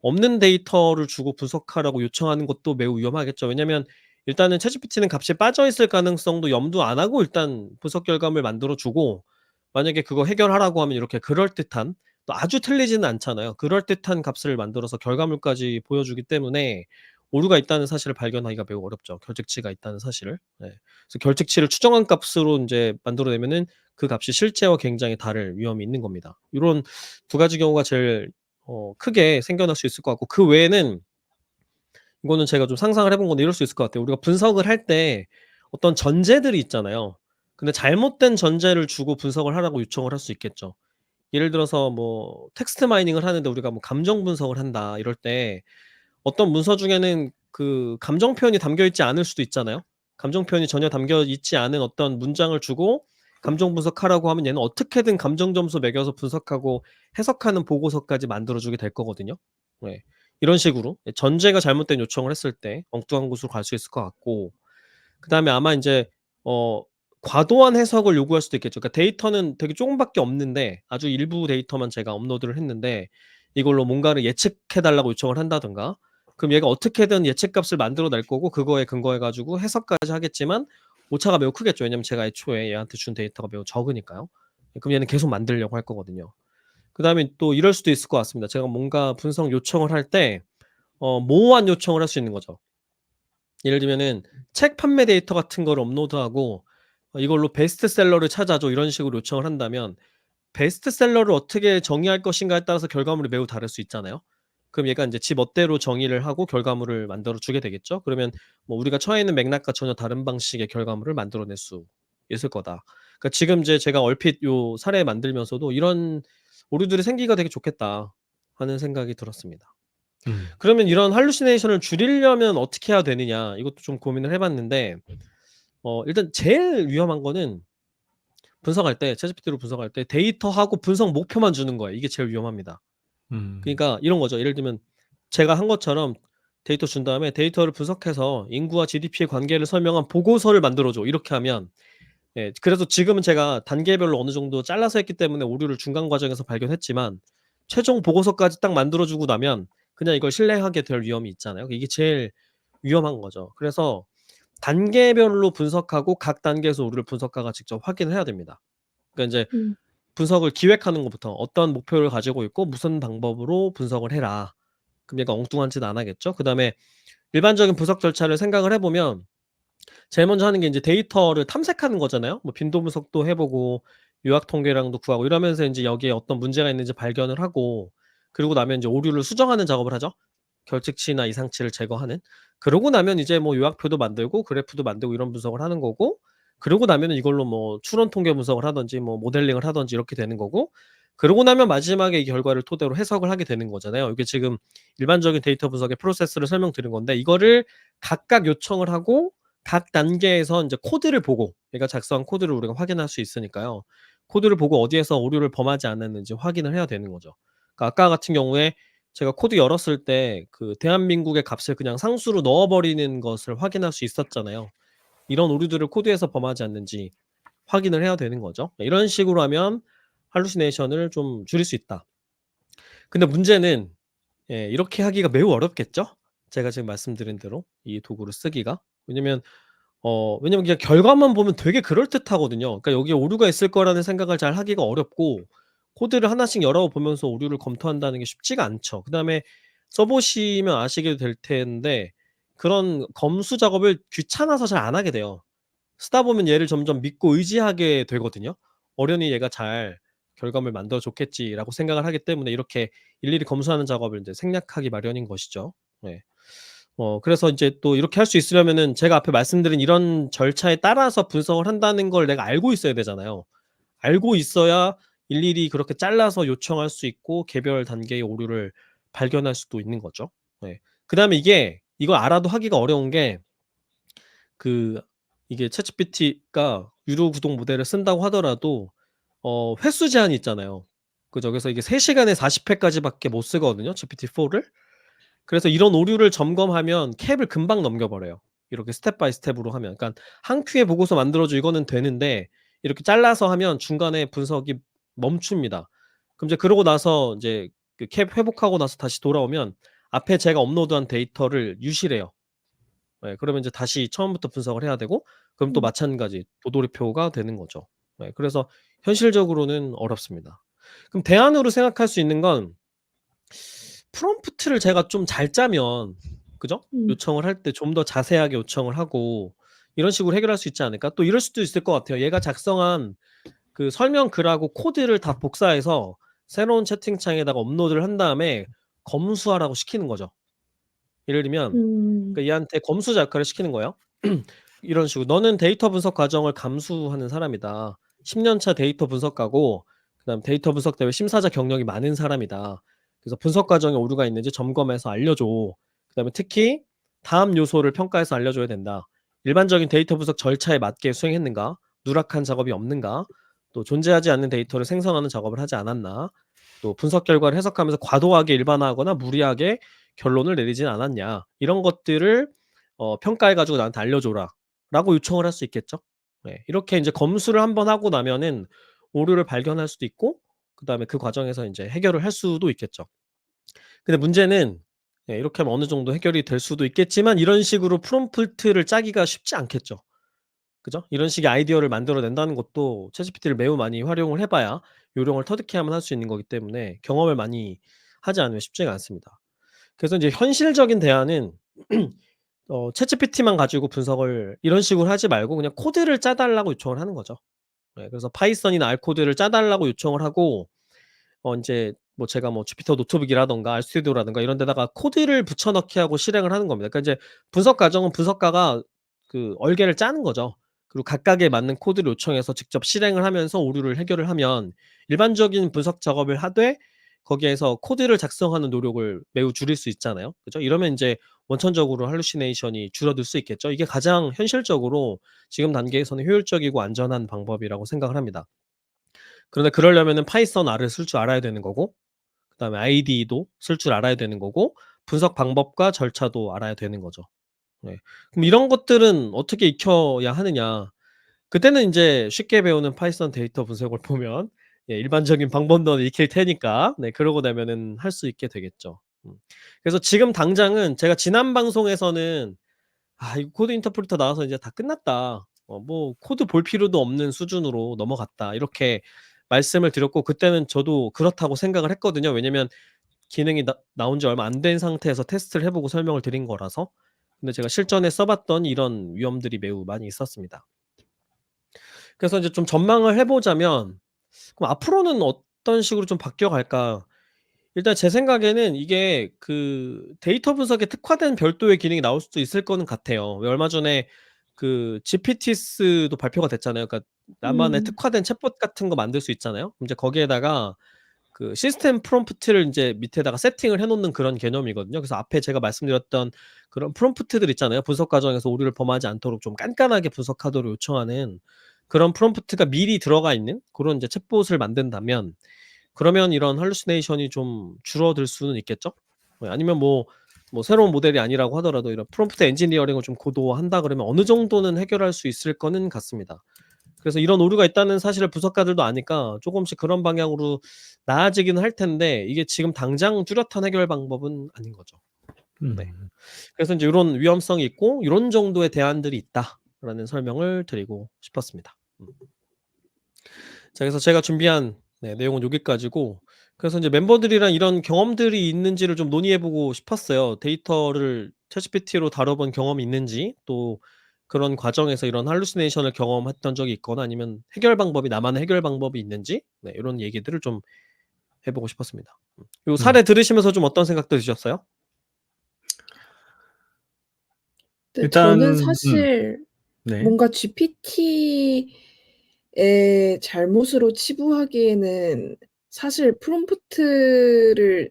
S3: 없는 데이터를 주고 분석하라고 요청하는 것도 매우 위험하겠죠. 왜냐면 일단은 챗GPT는 값이 빠져 있을 가능성도 염두 안 하고 일단 분석 결과물 만들어 주고 만약에 그거 해결하라고 하면 이렇게 그럴듯한 또 아주 틀리지는 않잖아요. 그럴듯한 값을 만들어서 결과물까지 보여주기 때문에 오류가 있다는 사실을 발견하기가 매우 어렵죠. 결측치가 있다는 사실을. 그래서 결측치를 추정한 값으로 인제 만들어내면은 그 값이 실제와 굉장히 다를 위험이 있는 겁니다. 요런 두 가지 경우가 제일 크게 생겨날 수 있을 것 같고 그 외에는 이거는 제가 좀 상상을 해본 건데 이럴 수 있을 것 같아요. 우리가 분석을 할 때 어떤 전제들이 있잖아요. 근데 잘못된 전제를 주고 분석을 하라고 요청을 할 수 있겠죠. 예를 들어서 뭐 텍스트 마이닝을 하는데 우리가 뭐 감정 분석을 한다 이럴 때 어떤 문서 중에는 그 감정 표현이 담겨 있지 않을 수도 있잖아요. 감정 표현이 전혀 담겨 있지 않은 어떤 문장을 주고 감정 분석하라고 하면 얘는 어떻게든 감정 점수 매겨서 분석하고 해석하는 보고서까지 만들어 주게 될 거거든요. 네. 이런 식으로 전제가 잘못된 요청을 했을 때 엉뚱한 곳으로 갈 수 있을 것 같고 그다음에 아마 인제 어 과도한 해석을 요구할 수도 있겠죠. 그러니까 데이터는 되게 조금밖에 없는데 아주 일부 데이터만 제가 업로드를 했는데 이걸로 뭔가를 예측해 달라고 요청을 한다든가 그럼 얘가 어떻게든 예측값을 만들어 낼 거고 그거에 근거해 가지고 해석까지 하겠지만 오차가 매우 크겠죠. 왜냐면 제가 애초에 얘한테 준 데이터가 매우 적으니까요. 그럼 얘는 계속 만들려고 할 거거든요. 그다음에 또 이럴 수도 있을 것 같습니다. 제가 뭔가 분석 요청을 할 때 모호한 요청을 할 수 있는 거죠. 예를 들면은 책 판매 데이터 같은 거를 업로드하고 이걸로 베스트셀러를 찾아줘 이런 식으로 요청을 한다면 베스트셀러를 어떻게 정의할 것인가에 따라서 결과물이 매우 다를 수 있잖아요. 그럼 얘가 인제 지 멋대로 정의를 하고 결과물을 만들어 주게 되겠죠. 그러면 뭐 우리가 처해 있는 맥락과 전혀 다른 방식의 결과물을 만들어낼 수 있을 거다. 그러니까 지금 이제 제가 얼핏 요 사례 만들면서도 '이런 오류들이 생기기가 되게 좋겠다.' 하는 생각이 들었습니다. 그러면 이런 hallucination을 줄이려면 어떻게 해야 되느냐 이것도 좀 고민을 해 봤는데 일단 제일 위험한 거는 분석할 때 챗GPT로 분석할 때 데이터하고 분석 목표만 주는 거예요. 이게 제일 위험합니다.
S1: 음.
S3: 그러니까 이런 거죠. 예를 들면 제가 한 것처럼 데이터 준 다음에 데이터를 분석해서 인구와 GDP의 관계를 설명한 보고서를 만들어 줘. 이렇게 하면 그래서 지금은 제가 단계별로 어느 정도 잘라서 했기 때문에 오류를 중간 과정에서 발견했지만 최종 보고서까지 딱 만들어 주고 나면 그냥 이걸 신뢰하게 될 위험이 있잖아요. 이게 제일 위험한 거죠. 그래서 단계별로 분석하고 각 단계에서 오류를 분석가가 직접 확인을 해야 됩니다. 그러니까 인제
S4: 음.
S3: 분석을 기획하는 것부터 어떤 목표를 가지고 있고 무슨 방법으로 분석을 해라. 그럼 얘가 엉뚱한 짓 안 하겠죠. 그다음에 일반적인 분석 절차를 생각을 해 보면 제일 먼저 하는 게 인제 데이터를 탐색하는 거잖아요. 뭐 빈도 분석도 해 보고 요약 통계량도 구하고 이러면서 인제 여기에 어떤 문제가 있는지 발견을 하고 그러고 나면 인제 오류를 수정하는 작업을 하죠. 결측치나 이상치를 제거하는. 그러고 나면 이제 뭐 요약표도 만들고 그래프도 만들고 이런 분석을 하는 거고 그러고 나면은 이걸로 뭐 추론 통계 분석을 하든지 뭐 모델링을 하든지 이렇게 되는 거고 그러고 나면 마지막에 이 결과를 토대로 해석을 하게 되는 거잖아요. 이게 지금 일반적인 데이터 분석의 프로세스를 설명드린 건데 이거를 각각 요청을 하고 각 단계에서 인제 코드를 보고 얘가 작성한 코드를 우리가 확인할 수 있으니까요. 코드를 보고 어디에서 오류를 범하지 않았는지 확인을 해야 되는 거죠. 그러니까 아까 같은 경우에 제가 코드 열었을 때 그 대한민국의 값을 그냥 상수로 넣어 버리는 것을 확인할 수 있었잖아요. 이런 오류들을 코드에서 범하지 않는지 확인을 해야 되는 거죠. 이런 식으로 하면 hallucination을 좀 줄일 수 있다. 근데 문제는 이렇게 하기가 매우 어렵겠죠? 제가 지금 말씀드린 대로 이 도구를 쓰기가. 왜냐면 그냥 결과만 보면 되게 그럴듯하거든요. 그러니까 여기에 오류가 있을 거라는 생각을 잘 하기가 어렵고 코드를 하나씩 열어 보면서 오류를 검토한다는 게 쉽지가 않죠. 그다음에 써 보시면 아시게 될 텐데 그런 검수 작업을 귀찮아서 잘 안 하게 돼요. 쓰다 보면 얘를 점점 믿고 의지하게 되거든요. '어련히 얘가 잘 결과물 만들어 줬겠지.'라고 생각을 하기 때문에 이렇게 일일이 검수하는 작업을 인제 생략하기 마련인 것이죠. 네. 그래서 인제 또 이렇게 할 수 있으려면은 제가 앞에 말씀드린 이런 절차에 따라서 분석을 한다는 걸 내가 알고 있어야 되잖아요. 알고 있어야 일일이 그렇게 잘라서 요청할 수 있고 개별 단계의 오류를 발견할 수도 있는 거죠. 네. 그다음에 이걸 알아도 하기가 어려운 게 그 이게 챗GPT가 유료 구독 모델을 쓴다고 하더라도 횟수 제한이 있잖아요. 그죠? 그래서 이게 3 시간에 40 회까지밖에 못 쓰거든요, GPT-4를. 그래서 이런 오류를 점검하면 캡을 금방 넘겨 버려요. 이렇게 스텝 바이 스텝으로 하면. 그러니까 한 큐에 보고서 만들어 줘 이거는 되는데 이렇게 잘라서 하면 중간에 분석이 멈춥니다. 그럼 이제 그러고 나서 인제 그 캡 회복하고 나서 다시 돌아오면 앞에 제가 업로드한 데이터를 유실해요. 그러면 이제 다시 처음부터 분석을 해야 되고 그럼 또
S4: 음.
S3: 마찬가지 도돌이표가 되는 거죠. 그래서 현실적으로는 어렵습니다. 그럼 대안으로 생각할 수 있는 건 프롬프트를 제가 좀 잘 짜면 그죠?
S4: 음.
S3: 요청을 할 때 좀 더 자세하게 요청을 하고 이런 식으로 해결할 수 있지 않을까? 또 이럴 수도 있을 것 같아요. 얘가 작성한 그 설명 글하고 코드를 다 복사해서 새로운 채팅창에다가 업로드를 한 다음에 검수하라고 시키는 거죠. 예를 들면
S4: 음.
S3: 그러니까 얘한테 검수 작화를 시키는 거예요. 이런 식으로 "너는 데이터 분석 과정을 감수하는 사람이다. 10년 차 데이터 분석가고 그다음에 데이터 분석 대회 심사자 경력이 많은 사람이다. 그래서 분석 과정에 오류가 있는지 점검해서 알려줘. 그다음에 특히 다음 요소를 평가해서 알려줘야 된다. 일반적인 데이터 분석 절차에 맞게 수행했는가? 누락한 작업이 없는가? 또 존재하지 않는 데이터를 생성하는 작업을 하지 않았나? 또 분석 결과를 해석하면서 과도하게 일반화하거나 무리하게 결론을 내리진 않았냐. 이런 것들을 평가해 가지고 나한테 알려줘라."라고 요청을 할 수 있겠죠. 이렇게 인제 검수를 한번 하고 나면은 오류를 발견할 수도 있고 그다음에 그 과정에서 인제 해결을 할 수도 있겠죠. 근데 문제는 이렇게 하면 어느 정도 해결이 될 수도 있겠지만 이런 식으로 프롬프트를 짜기가 쉽지 않겠죠. 그죠? 이런 식의 아이디어를 만들어낸다는 것도 챗GPT를 매우 많이 활용을 해봐야 요령을 터득해야만 할 수 있는 거기 때문에 경험을 많이 하지 않으면 쉽지가 않습니다. 그래서 이제 현실적인 대안은 챗GPT만 가지고 분석을 이런 식으로 하지 말고 그냥 코드를 짜 달라고 요청을 하는 거죠. 네, 그래서 파이썬이나 R 코드를 짜 달라고 요청을 하고 인제 뭐 제가 뭐 주피터 노트북이라든가 알스튜디오라든가 이런 데다가 코드를 붙여 넣기 하고 실행을 하는 겁니다. 그러니까 이제 분석 과정은 분석가가 그 얼개를 짜는 거죠. 그리고 각각에 맞는 코드를 요청해서 직접 실행을 하면서 오류를 해결을 하면 일반적인 분석 작업을 하되 거기에서 코드를 작성하는 노력을 매우 줄일 수 있잖아요. 그죠? 이러면 인제 원천적으로 할루시네이션이 줄어들 수 있겠죠. 이게 가장 현실적으로 지금 단계에서는 효율적이고 안전한 방법이라고 생각을 합니다. 그런데 그러려면은 파이썬 R을 쓸 줄 알아야 되는 거고 그다음에 IDE도 쓸 줄 알아야 되는 거고 분석 방법과 절차도 알아야 되는 거죠. 네. 그럼 이런 것들은 어떻게 익혀야 하느냐. 그때는 인제 쉽게 배우는 파이썬 데이터 분석을 보면 일반적인 방법론을 익힐 테니까 그러고 나면은 할 수 있게 되겠죠. 그래서 지금 당장은 제가 지난 방송에서는 "아 이거 코드 인터프리터 나와서 이제 다 끝났다. 뭐 코드 볼 필요도 없는 수준으로 넘어갔다." 이렇게 말씀을 드렸고 그때는 저도 그렇다고 생각을 했거든요. 왜냐면 기능이 나온 지 얼마 안 된 상태에서 테스트를 해 보고 설명을 드린 거라서. 근데 제가 실전에 써 봤던 이런 위험들이 매우 많이 있었습니다. 그래서 이제 좀 전망을 해 보자면 그럼 앞으로는 어떤 식으로 좀 바뀌어 갈까? 일단 제 생각에는 이게 그 데이터 분석에 특화된 별도의 기능이 나올 수도 있을 거는 같아요. 왜 얼마 전에 그 GPTs도 발표가 됐잖아요. 그러니까 나만의
S4: 음.
S3: 특화된 챗봇 같은 거 만들 수 있잖아요. 이제 거기에다가 그 시스템 프롬프트를 인제 밑에다가 세팅을 해 놓는 그런 개념이거든요. 그래서 앞에 제가 말씀드렸던 그런 프롬프트들 있잖아요. 분석 과정에서 오류를 범하지 않도록 좀 깐깐하게 분석하도록 요청하는 그런 프롬프트가 미리 들어가 있는 고런 이제 챗봇을 만든다면 그러면 이런 할루시네이션이 좀 줄어들 수는 있겠죠? 아니면 뭐 새로운 모델이 아니라고 하더라도 이런 프롬프트 엔지니어링을 좀 고도화한다 그러면 어느 정도는 해결할 수 있을 거는 같습니다. 그래서 이런 오류가 있다는 사실을 분석가들도 아니까 조금씩 그런 방향으로 나아지기는 할 텐데 이게 지금 당장 뚜렷한 해결 방법은 아닌 거죠. 네.
S1: 음.
S3: 그래서 인제 요런 위험성이 있고 요런 정도의 대안들이 있다라는 설명을 드리고 싶었습니다. 자 그래서 제가 준비한 내용은 여기까지고 그래서 인제 멤버들이랑 이런 경험들이 있는지를 좀 논의해 보고 싶었어요. 데이터를 챗GPT로 다뤄본 경험이 있는지 또 그런 과정에서 이런 할루시네이션을 경험했던 적이 있거나 아니면 해결 방법이 나만의 해결 방법이 있는지 요런 얘기들을 좀 해 보고 싶었습니다. 요
S1: 음.
S3: 사례 들으시면서 좀 어떤 생각들 드셨어요?
S4: 네,
S1: 일단
S4: 저는 사실
S1: 네.
S4: 뭔가 GPT의 잘못으로 치부하기에는 사실 프롬프트를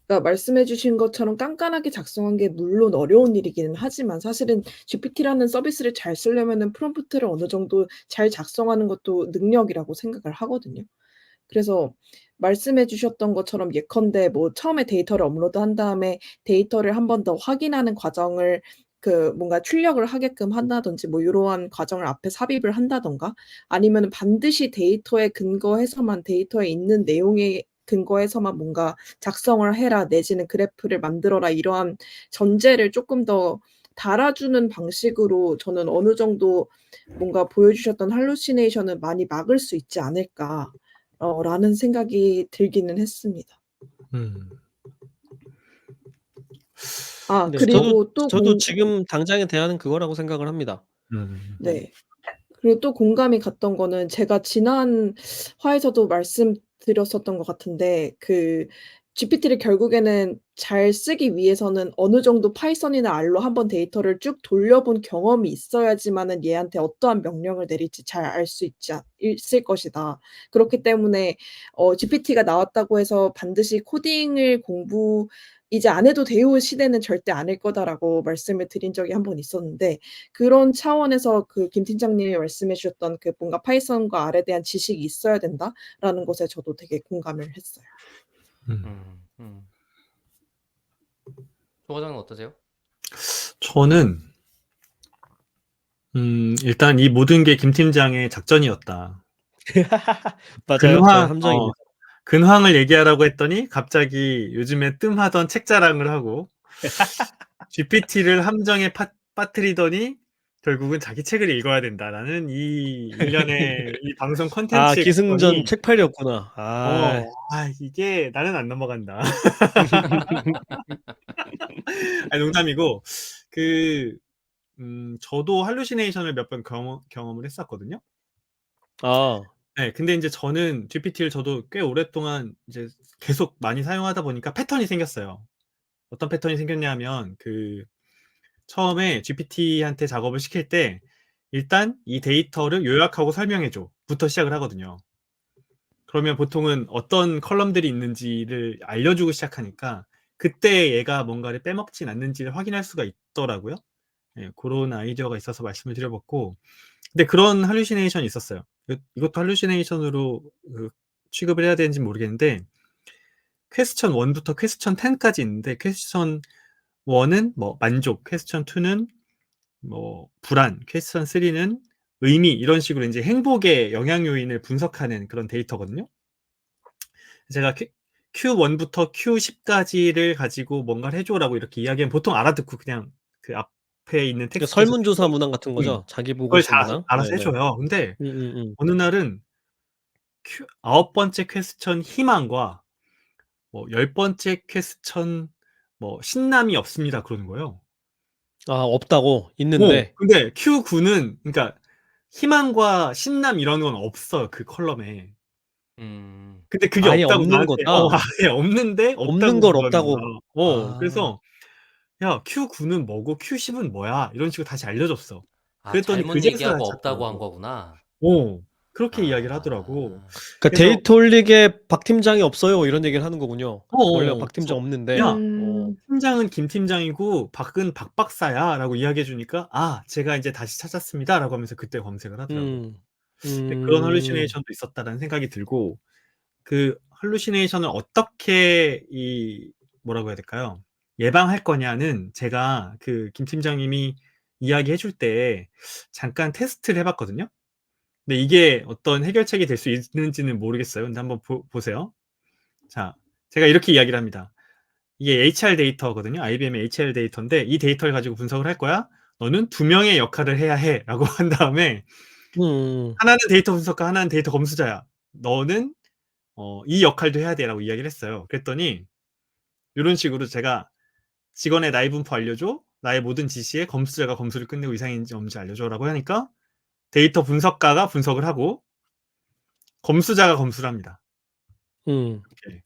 S4: 그러니까 말씀해 주신 것처럼 깐깐하게 작성한 게 물론 어려운 일이기는 하지만 사실은 GPT라는 서비스를 잘 쓰려면은 프롬프트를 어느 정도 잘 작성하는 것도 능력이라고 생각을 하거든요. 그래서 말씀해 주셨던 것처럼 예컨대 뭐 처음에 데이터를 업로드한 다음에 데이터를 한 번 더 확인하는 과정을 그 뭔가 출력을 하게끔 한다든지 뭐 요러한 과정을 앞에 삽입을 한다든가 아니면은 반드시 데이터에 근거해서만 데이터에 있는 내용에 근거해서만 뭔가 "작성을 해라." 내지는 "그래프를 만들어라." 이러한 전제를 쪼끔 더 달아주는 방식으로 저는 어느 정도 뭔가 보여주셨던 할루시네이션을 많이 막을 수 있지 않을까 라는 생각이 들기는 했습니다.
S1: 음.
S4: 아
S3: 네.
S4: 그리고 또
S3: 저도
S4: 공
S3: 지금 당장의 대안은 그거라고 생각을 합니다.
S1: 음.
S3: 네.
S4: 네. 그리고 또 공감이 갔던 거는 제가 지난 화에서도 말씀드렸었던 것 같은데 그 GPT를 결국에는 잘 쓰기 위해서는 어느 정도 파이썬이나 R로 한번 데이터를 쭉 돌려본 경험이 있어야지만은 얘한테 어떠한 명령을 내릴지 잘 알 수 있을 것이다. 그렇기 때문에 GPT가 나왔다고 해서 반드시 코딩을 이제 안 해도 돼요 시대는 절대 아닐 거다라고 말씀을 드린 적이 한 번 있었는데 그런 차원에서 그 김 팀장님이 말씀해 주셨던 그 뭔가 "파이썬과 R에 대한 지식이 있어야 된다."라는 것에 저도 되게 공감을 했어요.
S1: 음.
S2: 조 과장은 어떠세요?
S1: 저는 일단 이 모든 게 김 팀장의 작전이었다.
S3: 맞아요. 저의
S1: 근황
S3: 함정입니다.
S1: 근황을 얘기하라고 했더니 갑자기 요즘에 뜸하던 책 자랑을 하고 GPT를 함정에 빠뜨리더니 결국은 자기 책을 읽어야 된다라는 이 일련의 이 방송
S3: 아,
S1: 콘텐츠의
S3: 기승전
S1: 구성이
S3: 책팔이었구나. 아,
S1: 이게 나는 안 넘어간다. 아니, 농담이고 저도 할루시네이션을 몇 번 경험을 했었거든요.
S3: 아,
S1: 네, 근데 이제 저는 GPT를 저도 꽤 오랫동안 이제 계속 많이 사용하다 보니까 패턴이 생겼어요. 어떤 패턴이 생겼냐면 처음에 GPT한테 작업을 시킬 때 일단 이 데이터를 요약하고 설명해 줘부터 시작을 하거든요. 그러면 보통은 어떤 컬럼들이 있는지를 알려주고 시작하니까 그때 얘가 뭔가를 빼먹진 않는지를 확인할 수가 있더라고요. 예, 그런 아이디어가 있어서 말씀을 드려봤고, 근데 그런 할루시네이션이 있었어요. 이것도 할루시네이션으로 취급을 해야 되는지 모르겠는데, 퀘스천 1부터 퀘스천 10까지 있는데, 퀘스천 1은 뭐 만족, 퀘스천 2는 뭐 불안, 퀘스천 3는 의미, 이런 식으로 이제 행복의 영향 요인을 분석하는 그런 데이터거든요. 제가 Q1부터 Q10까지를 가지고 뭔가를 해줘라고 이렇게 이야기하면 보통 알아듣고 그냥 그 앞에 있는
S3: 그러니까
S1: 텍스트에서
S3: 설문조사 문항 같은 거죠? 자기
S1: 그걸
S3: 보고서
S1: 잘
S3: 문항?
S1: 알아서
S3: 네네.
S1: 해줘요. 근데
S3: 음.
S1: 어느 날은 9번째 퀘스천 희망과 뭐 10번째 퀘스천 뭐 신남이 없습니다 그러는 거예요.
S3: 아, 없다고? 있는데.
S1: 근데 Q9는 그러니까 희망과 신남 이런 건 없어요, 그 컬럼에. 근데 그게
S3: 아예
S1: 없다고
S3: 없는
S1: 나한테
S3: 거다?
S1: 아예 없는데
S3: 없는
S1: 없다고
S3: 걸
S1: 그러는
S3: 없다고.
S1: 거야.
S3: 아,
S1: 그래서 "야, Q9는 뭐고 Q10은 뭐야?" 이런 식으로 다시 알려줬어.
S2: 아,
S1: 그랬더니
S2: 잘못
S1: 그제서야
S2: 얘기하고 없다고 한
S1: 찾더라고.
S2: 거구나.
S1: 그렇게 이야기를 하더라고.
S2: 아,
S3: 그러니까
S1: 그래서
S3: 데이터 올릭에 박 팀장이 없어요. 이런 얘기를 하는 거군요. 원래 박 팀장
S1: 그래서
S3: 없는데.
S1: "야,
S4: 음.
S1: 팀장은 김 팀장이고 박은 박 박사야."라고 이야기해 주니까 "아, 제가 이제 다시 찾았습니다."라고 하면서 그때 검색을 하더라고요.
S3: 음.
S1: 근데 그런
S3: 음.
S1: 할루시네이션도 있었다라는 생각이 들고, 그 할루시네이션을 어떻게 뭐라고 해야 될까요? 예방할 거냐는 제가 김 팀장님이 이야기해 줄 때 잠깐 테스트를 해 봤거든요. 근데 이게 어떤 해결책이 될 수 있는지는 모르겠어요. 근데 한번 보세요. 자, 제가 이렇게 이야기를 합니다. 이게 HR 데이터거든요. IBM의 HR 데이터인데 이 데이터를 가지고 분석을 할 거야. 너는 2명의 역할을 해야 해라고 한 다음에
S3: 음.
S1: 하나는 데이터 분석가, 하나는 데이터 검수자야. 너는 이 역할도 해야 돼라고 이야기를 했어요. 그랬더니 이런 식으로 제가 직원의 나이 분포 알려줘. 나의 모든 지시에 검수자가 검수를 끝내고 이상인지 없는지 알려줘라고 하니까 데이터 분석가가 분석을 하고 검수자가 검수를 합니다.
S3: 음.
S1: 이렇게.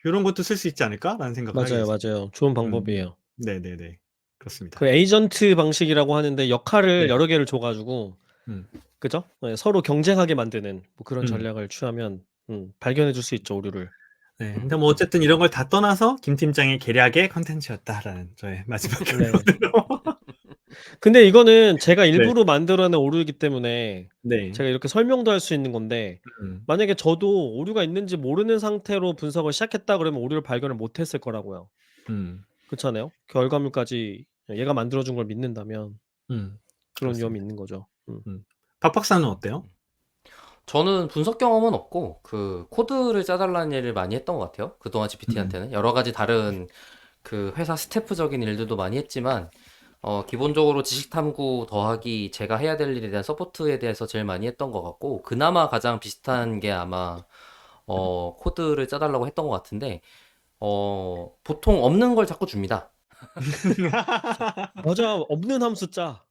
S1: 요런 것도 쓸 수 있지 않을까라는 생각을 하게
S3: 맞아요,
S1: 됐어요.
S3: 맞아요. 좋은
S1: 음.
S3: 방법이에요.
S1: 네네네. 그렇습니다.
S3: 그 에이전트 방식이라고 하는데 역할을
S1: 네.
S3: 여러 개를 줘 가지고
S1: 음.
S3: 그죠? 네, 서로 경쟁하게 만드는 뭐 그런
S1: 음.
S3: 전략을 취하면 발견해 줄 수 있죠, 오류를.
S1: 네. 근데 뭐 어쨌든 이런 걸 다 떠나서 김 팀장의 계략의 컨텐츠였다라는 저의 마지막
S3: 네.
S1: 결론으로.
S3: 근데 이거는 제가
S1: 네.
S3: 일부러 만들어 낸 오류이기 때문에
S1: 네.
S3: 제가 이렇게 설명도 할 수 있는 건데
S1: 음.
S3: 만약에 저도 오류가 있는지 모르는 상태로 분석을 시작했다 그러면 오류를 발견을 못 했을 거라고요.
S1: 음.
S3: 그렇잖아요. 결과물까지 얘가 만들어 준 걸 믿는다면 그런 위험이
S1: 그렇습니다.
S3: 있는 거죠.
S1: 박 박사는 어때요?
S2: 저는 분석 경험은 없고 그 코드를 짜달라는 일을 많이 했던 것 같아요. 그동안 GPT한테는 여러 가지 다른 그 회사 스태프적인 일들도 많이 했지만 기본적으로 지식 탐구 더하기 제가 해야 될 일에 대한 서포트에 대해서 제일 많이 했던 것 같고 그나마 가장 비슷한 게 아마 코드를 짜달라고 했던 것 같은데 보통 없는 걸 자꾸 줍니다.
S3: 맞아. 없는 함수 짜.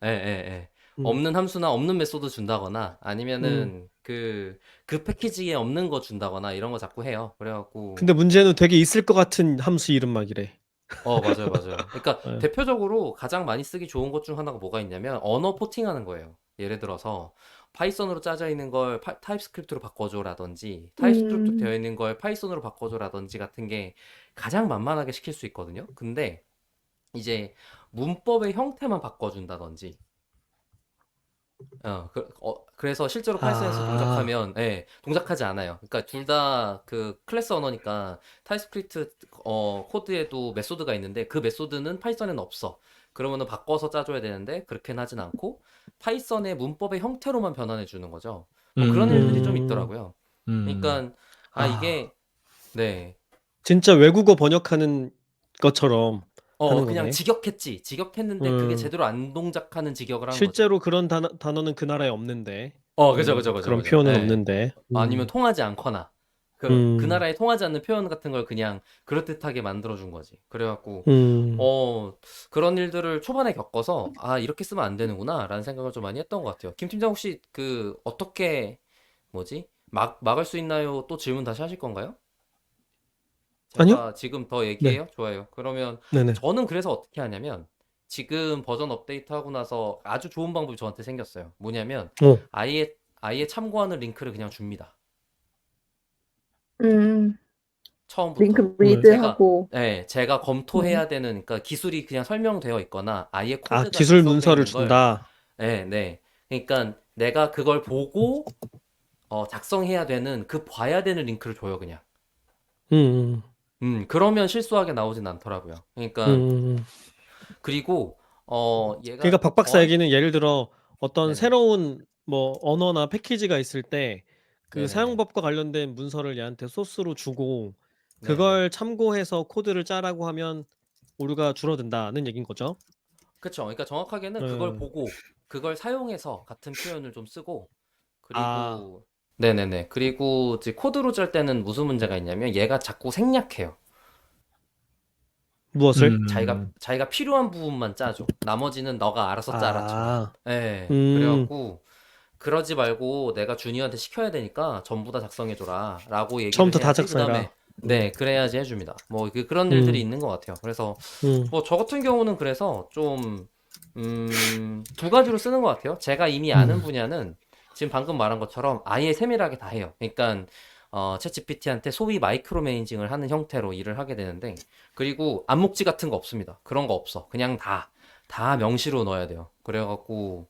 S2: 예, 예, 예.
S3: 음.
S2: 없는 함수나 없는 메소드 준다거나
S3: 음.
S2: 아니면은 그 패키지에 없는 거 준다거나 이런 거 자꾸 해요. 그래갖고
S3: 근데 문제는 되게 있을 것 같은 함수 이름 막 이래.
S2: 맞아요, 맞아요. 그러니까
S3: 예.
S2: 대표적으로 가장 많이 쓰기 좋은 것 중 하나가 뭐가 있냐면 언어 포팅하는 거예요. 예를 들어서 파이썬으로 짜져 있는 걸 타입스크립트로 바꿔줘라든지 타입스크립트 되어 있는 걸 파이썬으로 바꿔줘라든지 같은 게 가장 만만하게 시킬 수 있거든요. 근데 이제 문법의 형태만 바꿔준다든지 그래서 실제로 파이썬에서
S3: 아.
S2: 동작하면 동작하지 않아요. 그러니까 둘 다 그 클래스 언어니까 타입스크립트 코드에도 메소드가 있는데 그 메소드는 파이썬에는 없어. 그러면은 바꿔서 짜줘야 되는데 그렇게는 하진 않고 파이썬의 문법의 형태로만 변환해 주는 거죠. 뭐 그런 일들이 좀 있더라고요. 그러니까
S3: 아.
S2: 이게 네.
S3: 진짜 외국어 번역하는 것처럼 하는
S2: 그냥
S3: 거네.
S2: 직역했는데 그게
S3: 음.
S2: 제대로 안 동작하는 직역을 한 거죠.
S3: 실제로 그런 단어는 그 나라에 없는데.
S2: 그죠, 그죠, 그죠,
S3: 그런
S2: 그죠.
S3: 표현은
S2: 예.
S3: 없는데.
S2: 아니면 통하지 않거나 그
S3: 음.
S2: 나라에 통하지 않는 표현 같은 걸 그냥 그럴듯하게 만들어준 거지. 그래갖고
S3: 음.
S2: 그런 일들을 초반에 겪어서 이렇게 쓰면 안 되는구나라는 생각을 좀 많이 했던 것 같아요. 김 팀장 혹시 어떻게 막을 수 있나요? 또 질문 다시 하실 건가요?
S3: 아니요?
S2: 제가 지금 더
S3: 네.
S2: 얘기해요? 좋아요. 그러면
S3: 네네.
S2: 저는 그래서 어떻게 하냐면 지금 버전 업데이트 하고 나서 아주 좋은 방법이 저한테 생겼어요. 뭐냐면
S3: 어.
S2: 아예 참고하는 링크를 그냥 줍니다. 처음부터.
S4: 링크
S3: 네.
S4: 리드하고
S2: 제가 검토해야 되는, 그러니까 기술이 그냥 설명되어 있거나 아예 코드가
S3: 기술
S2: 작성되어
S3: 문서를
S2: 있는 걸,
S3: 준다.
S2: 네. 그러니까 내가 그걸 보고 작성해야 되는 봐야 되는 링크를 줘요, 그냥.
S3: 음.
S2: 그러면 실수하게 나오진 않더라고요. 그러니까
S3: 음.
S2: 그리고
S3: 그러니까
S2: 얘가
S3: 박 박사 얘기는 예를 들어 어떤
S2: 네네.
S3: 새로운 뭐 언어나 패키지가 있을 때 그
S2: 네네네.
S3: 사용법과 관련된 문서를 얘한테 소스로 주고
S2: 네네.
S3: 그걸 참고해서 코드를 짜라고 하면 오류가 줄어든다는 얘긴 거죠.
S2: 그쵸. 그러니까 정확하게는 그걸 보고 그걸 사용해서 같은 표현을 좀 쓰고, 그리고 네네네. 그리고 이제 코드로 짤 때는 무슨 문제가 있냐면 얘가 자꾸 생략해요.
S3: 무엇을?
S2: 자기가 필요한 부분만 짜줘. 나머지는 너가 알아서 짜라처럼. 예.
S3: 음.
S2: 그래갖고 그러지 말고 내가 주니어한테 시켜야 되니까 전부 다 작성해줘라 라고 얘기를
S3: 처음부터 다
S2: 해야지
S3: 작성해라.
S2: 네, 그래야지 해줍니다. 그런 일들이 있는 것 같아요. 그래서 저 같은 경우는 그래서 좀 두 가지로 쓰는 것 같아요. 제가 이미 아는 분야는 지금 방금 말한 것처럼 아예 세밀하게 다 해요. 그러니까 챗GPT한테 소위 마이크로 매니징을 하는 형태로 일을 하게 되는데, 그리고 암묵지 같은 거 없습니다. 그런 거 없어. 그냥 다 명시로 넣어야 돼요. 그래갖고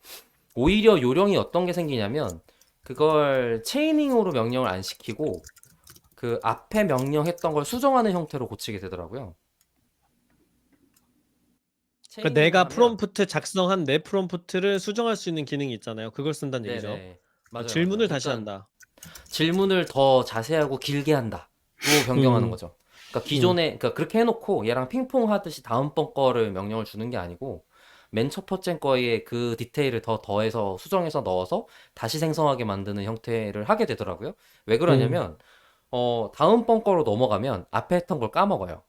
S2: 오히려 요령이 어떤 게 생기냐면 그걸 체이닝으로 명령을 안 시키고 그 앞에 명령했던 걸 수정하는 형태로 고치게 되더라고요.
S3: 그러니까
S2: 체이닝을
S3: 내가
S2: 하면
S3: 프롬프트 작성한 내 프롬프트를 수정할 수 있는 기능이 있잖아요. 그걸 쓴다는 얘기죠.
S2: 네네. 맞아요,
S3: 질문을
S2: 맞아요.
S3: 다시
S2: 그러니까
S3: 한다.
S2: 질문을 더 자세하고 길게 한다로 변경하는 거죠. 그러니까 그러니까 그렇게 해놓고 얘랑 핑퐁 하듯이 다음번 거를 명령을 주는 게 아니고 맨 첫 번째 거에 그 디테일을 더 더해서 수정해서 넣어서 다시 생성하게 만드는 형태를 하게 되더라고요. 왜 그러냐면 다음번 거로 넘어가면 앞에 했던 걸 까먹어요.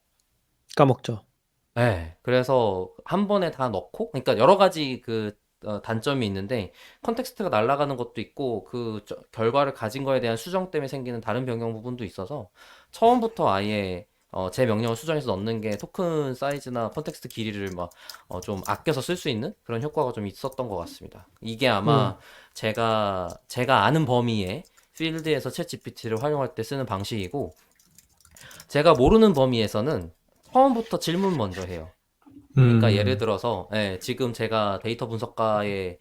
S3: 까먹죠.
S2: 네. 그래서 한 번에 다 넣고, 그러니까 여러 가지 단점이 있는데 컨텍스트가 날아가는 것도 있고 결과를 가진 거에 대한 수정 때문에 생기는 다른 변경 부분도 있어서 처음부터 아예 제 명령을 수정해서 넣는 게 토큰 사이즈나 컨텍스트 길이를 막 좀 아껴서 쓸 수 있는 그런 효과가 좀 있었던 것 같습니다. 이게 아마 제가 아는 범위의 필드에서 챗 GPT를 활용할 때 쓰는 방식이고, 제가 모르는 범위에서는 처음부터 질문 먼저 해요. 그러니까 예를 들어서 지금 제가 데이터 분석가의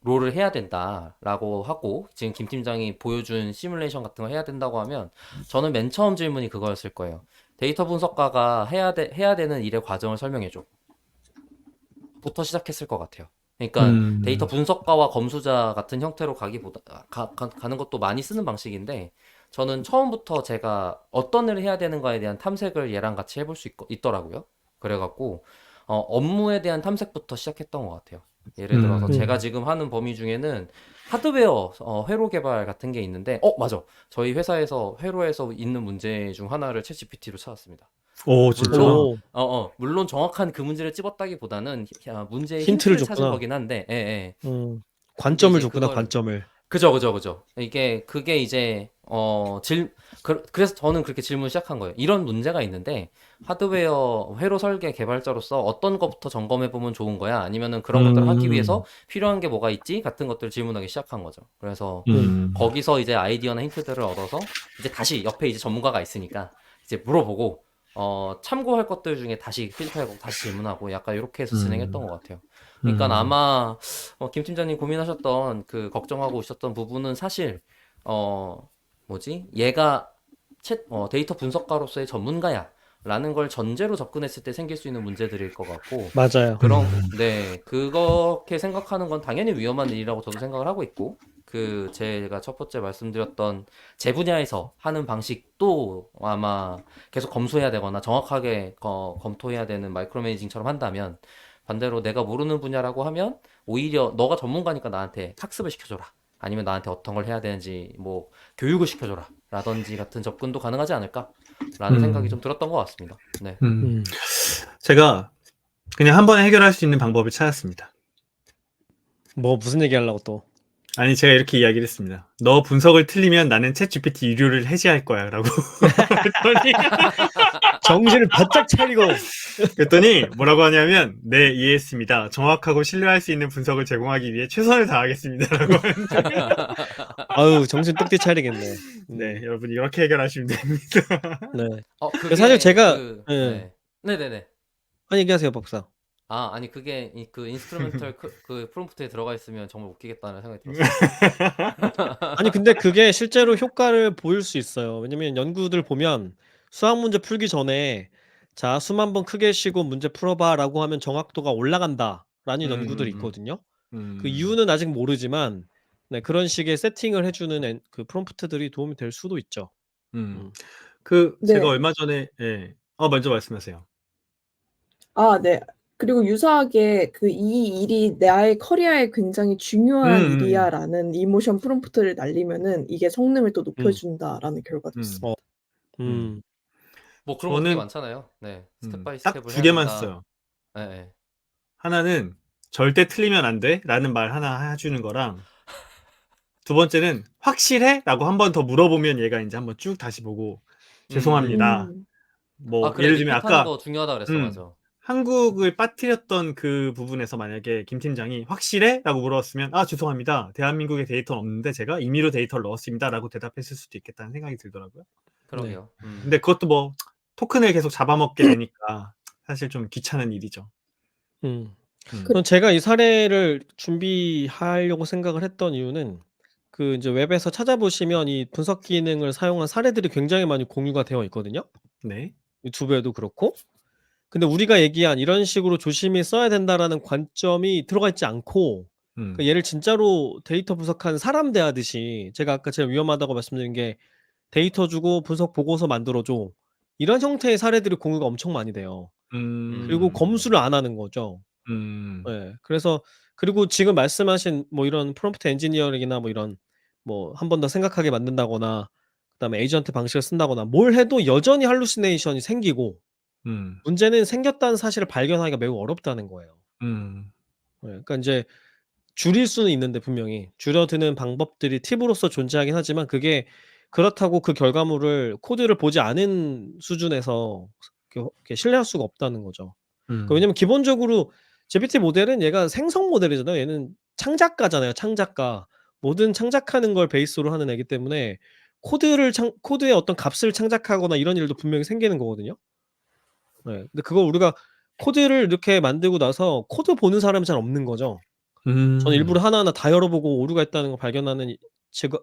S2: 롤을 해야 된다라고 하고 지금 김 팀장이 보여준 시뮬레이션 같은 거 해야 된다고 하면 저는 맨 처음 질문이 그거였을 거예요. 데이터 분석가가 해야 되는 일의 과정을 설명해줘. 부터 시작했을 것 같아요. 그러니까 데이터 분석가와 검수자 같은 형태로 가는 것도 많이 쓰는 방식인데, 저는 처음부터 제가 어떤 일을 해야 되는가에 대한 탐색을 얘랑 같이 해볼 수 있더라고요. 그래갖고 업무에 대한 탐색부터 시작했던 것 같아요. 예를 들어서 제가 지금 하는 범위 중에는 하드웨어 회로 개발 같은 게 있는데, 맞아. 저희 회사에서 회로에서 있는 문제 중 하나를 챗GPT로 찾았습니다.
S1: 오, 진짜?
S2: 물론 정확한 그 문제를 찝었다기보다는 문제의
S3: 힌트를
S2: 힌트를 찾은
S3: 줬구나.
S2: 거긴 한데, 예.
S3: 관점을
S2: 이제
S3: 줬구나, 관점을.
S2: 그죠. 그게 이제 그래서 저는 그렇게 질문을 시작한 거예요. 이런 문제가 있는데 하드웨어 회로 설계 개발자로서 어떤 것부터 점검해 보면 좋은 거야? 아니면은 그런 것들을 하기 위해서 필요한 게 뭐가 있지? 같은 것들을 질문하기 시작한 거죠. 그래서 거기서 이제 아이디어나 힌트들을 얻어서 이제 다시 옆에 이제 전문가가 있으니까 이제 물어보고 참고할 것들 중에 다시 필터하고 다시 질문하고 약간 이렇게 해서 진행했던 것 같아요. 그러니까 아마 김 팀장님 고민하셨던 걱정하고 있었던 부분은 사실 얘가 데이터 분석가로서의 전문가야 라는 걸 전제로 접근했을 때 생길 수 있는 문제들일 것 같고,
S3: 맞아요.
S2: 그렇게 생각하는 건 당연히 위험한 일이라고 저도 생각을 하고 있고, 제가 첫 번째 말씀드렸던 제 분야에서 하는 방식도 아마 계속 검수해야 되거나 정확하게 검토해야 되는 마이크로 매니징처럼 한다면, 반대로 내가 모르는 분야라고 하면 오히려 너가 전문가니까 나한테 학습을 시켜줘라, 아니면 나한테 어떤 걸 해야 되는지 뭐 교육을 시켜줘라 라든지 같은 접근도 가능하지 않을까라는 생각이
S1: 음,
S2: 좀 들었던 것 같습니다. 네.
S3: 음.
S1: 제가 그냥 한 번에 해결할 수 있는 방법을 찾았습니다.
S3: 뭐 무슨 얘기 하려고 또?
S1: 아니, 제가 이렇게 이야기를 했습니다. 너 분석을 틀리면 나는 챗 GPT 유료를 해지할 거야. 라고 했더니,
S3: 정신을 바짝 차리고.
S1: 그랬더니 뭐라고 하냐면, 네, 이해했습니다. 정확하고 신뢰할 수 있는 분석을 제공하기 위해 최선을 다하겠습니다. 라고 하는데,
S3: 아유, 정신 똑띠 차리겠네.
S1: 네, 여러분 이렇게 해결하시면 됩니다.
S3: 네.
S2: 그게
S3: 사실 제가
S2: 네. 네네네.
S3: 얘기하세요, 박사.
S2: 아니 그게 그 인스트루멘털 그 프롬프트에 들어가 있으면 정말 웃기겠다는 생각이 들었어요.
S3: 아니 근데 그게 실제로 효과를 보일 수 있어요. 왜냐면 연구들 보면 수학 문제 풀기 전에 자, 숨 한번 크게 쉬고 문제 풀어봐라고 하면 정확도가 올라간다라는 연구들이 있거든요. 그 이유는 아직 모르지만 네, 그런 식의 세팅을 해주는 그 프롬프트들이 도움이 될 수도 있죠.
S1: 제가
S4: 네.
S1: 얼마 전에, 예. 먼저 말씀하세요.
S4: 네. 그리고 유사하게 이 일이 나의 커리어에 굉장히 중요한 일이야라는 이모션 프롬프트를 날리면은 이게 성능을 또 높여준다라는 결과도 있습니다.
S2: 뭐 그런 거 되게
S1: 저는
S2: 많잖아요. 네. 스텝 바이
S1: 딱
S2: 스텝을
S1: 두
S2: 해야
S1: 개만
S2: 된다.
S1: 써요.
S2: 네.
S1: 하나는 절대 틀리면 안 돼 라는 말 하나 해주는 거랑, 두 번째는 확실해? 라고 한 번 더 물어보면 얘가 이제 한번 쭉 다시 보고 죄송합니다.
S4: 음.
S1: 뭐
S2: 그래,
S1: 예를 들면
S2: 리핏하는
S1: 아까
S2: 거 중요하다 그랬어. 맞아.
S1: 한국을 빠뜨렸던 그 부분에서 만약에 김 팀장이 확실해? 라고 물어봤으면 죄송합니다. 대한민국에 데이터는 없는데 제가 임의로 데이터를 넣었습니다. 라고 대답했을 수도 있겠다는 생각이 들더라고요.
S2: 그러게요.
S1: 근데 그것도 뭐 토큰을 계속 잡아먹게 되니까 사실 좀 귀찮은 일이죠.
S3: 그럼 제가 이 사례를 준비하려고 생각을 했던 이유는 그 이제 웹에서 찾아보시면 이 분석 기능을 사용한 사례들이 굉장히 많이 공유가 되어 있거든요.
S1: 네.
S3: 유튜브에도 그렇고. 근데 우리가 얘기한 이런 식으로 조심히 써야 된다라는 관점이 들어가 있지 않고 그러니까 얘를 진짜로 데이터 분석한 사람 대하듯이 제가 아까 제가 위험하다고 말씀드린 게 데이터 주고 분석 보고서 만들어 줘. 이런 형태의 사례들이 공유가 엄청 많이 돼요. 그리고 검수를 안 하는 거죠. 예. 그래서 그리고 지금 말씀하신 뭐 이런 프롬프트 엔지니어링이나 뭐 이런 뭐 한 번 더 생각하게 만든다거나 그다음에 에이전트 방식을 쓴다거나 뭘 해도 여전히 할루시네이션이 생기고 문제는 생겼다는 사실을 발견하기가 매우 어렵다는 거예요. 예. 그러니까 인제 줄일 수는 있는데 분명히 줄어드는 방법들이 팁으로서 존재하긴 하지만 그게 그렇다고 그 결과물을 코드를 보지 않은 수준에서 이렇게 신뢰할 수가 없다는 거죠. 그러니까 왜냐면 기본적으로 GPT 모델은 얘가 생성 모델이잖아요. 얘는 창작가잖아요, 창작가. 뭐든 창작하는 걸 베이스로 하는 애기 때문에 코드의 어떤 값을 창작하거나 이런 일도 분명히 생기는 거거든요. 네. 근데 그걸 우리가 코드를 이렇게 만들고 나서 코드 보는 사람이 잘 없는 거죠. 저는 일부러 하나하나 다 열어보고 오류가 있다는 걸 발견하는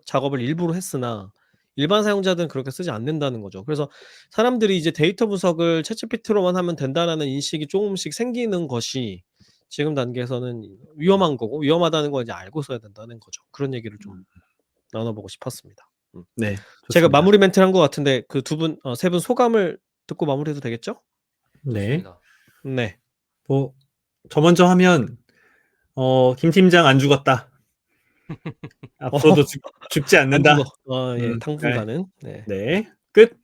S3: 작업을 일부러 했으나 일반 사용자들은 그렇게 쓰지 않는다는 거죠. 그래서 사람들이 이제 데이터 분석을 챗GPT로만 하면 된다라는 인식이 조금씩 생기는 것이 지금 단계에서는 위험한 거고 위험하다는 걸 이제 알고 써야 된다는 거죠. 그런 얘기를 좀 나눠보고 싶었습니다.
S1: 네.
S3: 제가
S1: 좋습니다.
S3: 마무리 멘트를 한 것 같은데 그 세 분 소감을 듣고 마무리해도 되겠죠?
S1: 네.
S2: 좋습니다.
S3: 네.
S1: 저 먼저 하면 김 팀장 안 죽었다. 앞으로도 죽지
S3: 안
S1: 않는다.
S3: 죽어. 예. 당분간은. 네.
S1: 네. 끝.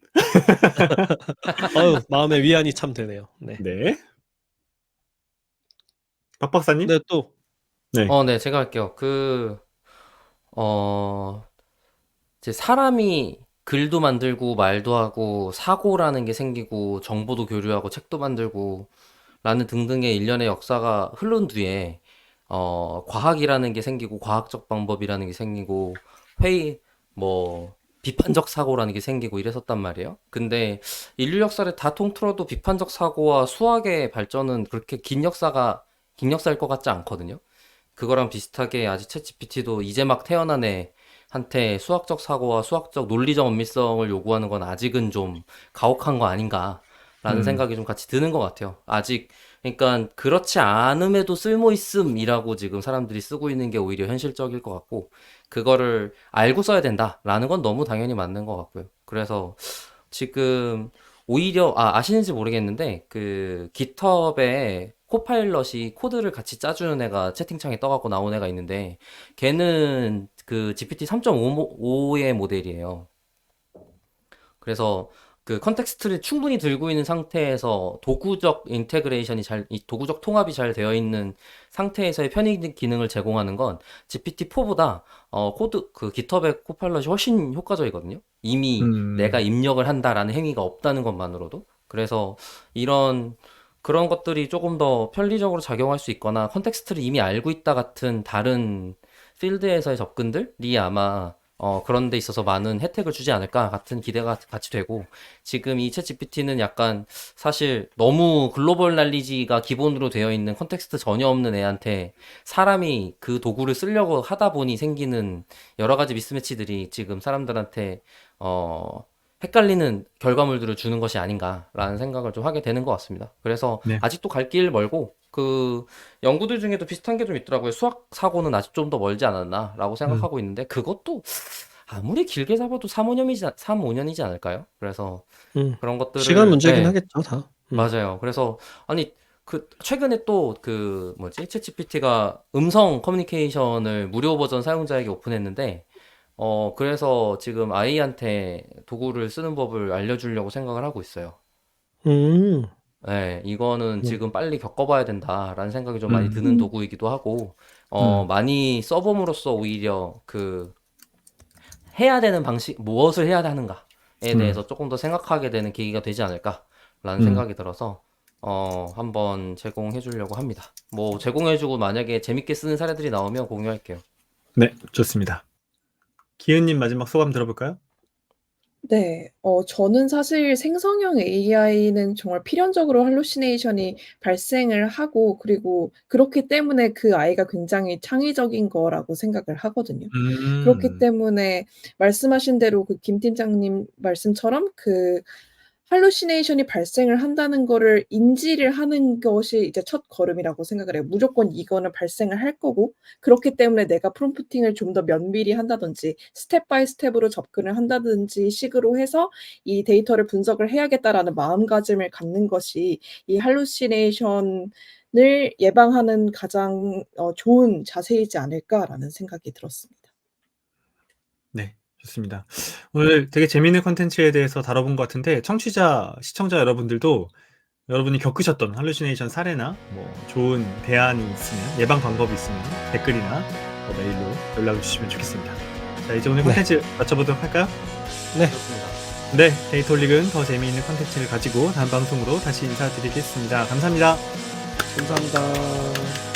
S3: 마음의 위안이 참 되네요. 네.
S1: 네. 박 박사님?
S3: 네, 또.
S1: 네.
S2: 네, 제가 할게요. 이제 사람이 글도 만들고 말도 하고 사고라는 게 생기고 정보도 교류하고 책도 만들고 라는 등등의 일련의 역사가 흐른 뒤에 과학이라는 게 생기고 과학적 방법이라는 게 생기고 비판적 사고라는 게 생기고 이랬었단 말이에요. 근데 인류 역사를 다 통틀어도 비판적 사고와 수학의 발전은 그렇게 긴 역사일 것 같지 않거든요. 그거랑 비슷하게 아직 챗GPT도 이제 막 태어난 애한테 수학적 사고와 수학적 논리적 엄밀성을 요구하는 건 아직은 좀 가혹한 거 아닌가 라는 생각이 좀 같이 드는 것 같아요. 아직 그러니까 그렇지 않음에도 쓸모 있음이라고 지금 사람들이 쓰고 있는 게 오히려 현실적일 것 같고 그거를 알고 써야 된다라는 건 너무 당연히 맞는 것 같고요. 그래서 지금 오히려 아시는지 모르겠는데 그 깃허브에 코파일럿이 코드를 같이 짜주는 애가 채팅창에 떠갖고 나온 애가 있는데 걔는 그 GPT 3.5의 모델이에요. 그래서 그 컨텍스트를 충분히 들고 있는 상태에서 도구적 인테그레이션이 도구적 통합이 잘 되어 있는 상태에서의 편의 기능을 제공하는 건 GPT-4보다 그 깃허브의 코파일럿이 훨씬 효과적이거든요. 이미 내가 입력을 한다라는 행위가 없다는 것만으로도. 그래서 그런 것들이 조금 더 편리적으로 작용할 수 있거나 컨텍스트를 이미 알고 있다 같은 다른 필드에서의 접근들이 아마 그런 데 있어서 많은 혜택을 주지 않을까 같은 기대가 같이 되고 지금 이 챗GPT는 약간 사실 너무 글로벌 날리지가 기본으로 되어 있는 컨텍스트 전혀 없는 애한테 사람이 그 도구를 쓰려고 하다 보니 생기는 여러 가지 미스매치들이 지금 사람들한테 헷갈리는 결과물들을 주는 것이 아닌가라는 생각을 좀 하게 되는 것 같습니다. 그래서
S1: 네.
S2: 아직도 갈 길 멀고 그 연구들 중에도 비슷한 게 좀 있더라고요. 수학 사고는 아직 좀 더 멀지 않았나라고 생각하고 있는데 그것도 아무리 길게 잡아도 3, 5년이지 않을까요? 그래서 그런 것들을
S3: 시간 문제긴
S2: 네,
S3: 하겠죠, 다.
S2: 맞아요. 그래서 아니 그 최근에 또 그 뭐지 챗GPT가 음성 커뮤니케이션을 무료 버전 사용자에게 오픈했는데 그래서 지금 아이한테 도구를 쓰는 법을 알려주려고 생각을 하고 있어요.
S3: 음,
S2: 네, 이거는 지금 빨리 겪어봐야 된다라는 생각이 좀 많이 드는
S4: 음.
S2: 도구이기도 하고,
S1: 음.
S2: 많이 써봄으로써 오히려 해야 되는 방식, 무엇을 해야 하는가에 대해서 조금 더 생각하게 되는 계기가 되지 않을까라는 생각이 들어서, 한번 제공해 주려고 합니다. 뭐, 제공해주고 만약에 재밌게 쓰는 사례들이 나오면 공유할게요.
S1: 네, 좋습니다. 기은님 마지막 소감 들어볼까요?
S4: 네. 저는 사실 생성형 AI는 정말 필연적으로 할루시네이션이 발생을 하고 그리고 그렇기 때문에 그 아이가 굉장히 창의적인 거라고 생각을 하거든요. 그렇기 때문에 말씀하신 대로 그 김 팀장님 말씀처럼 그 할루시네이션이 발생을 한다는 거를 인지를 하는 것이 이제 첫걸음이라고 생각을 해요. 무조건 이거는 발생을 할 거고 그렇기 때문에 내가 프롬프팅을 좀 더 면밀히 한다든지 스텝 바이 스텝으로 접근을 한다든지 식으로 해서 '이 데이터를 분석을 해야겠다.'라는 마음가짐을 갖는 것이 이 할루시네이션을 예방하는 가장 좋은 자세이지 않을까라는 생각이 들었습니다.
S1: 네, 좋습니다. 오늘 되게 재미있는 콘텐츠에 대해서 다뤄본 것 같은데 청취자, 시청자 여러분들도 여러분이 겪으셨던 할루시네이션 사례나 뭐 좋은 대안이 있으면 예방 방법이 있으면 댓글이나 메일로 연락을 주시면 좋겠습니다. 자, 이제 오늘 콘텐츠 마쳐보도록 할까요?
S3: 네.
S2: 좋습니다.
S1: 네, 데이터올릭은 더 재미있는 콘텐츠를 가지고 다음 방송으로 다시 인사드리겠습니다. 감사합니다.
S3: 감사합니다.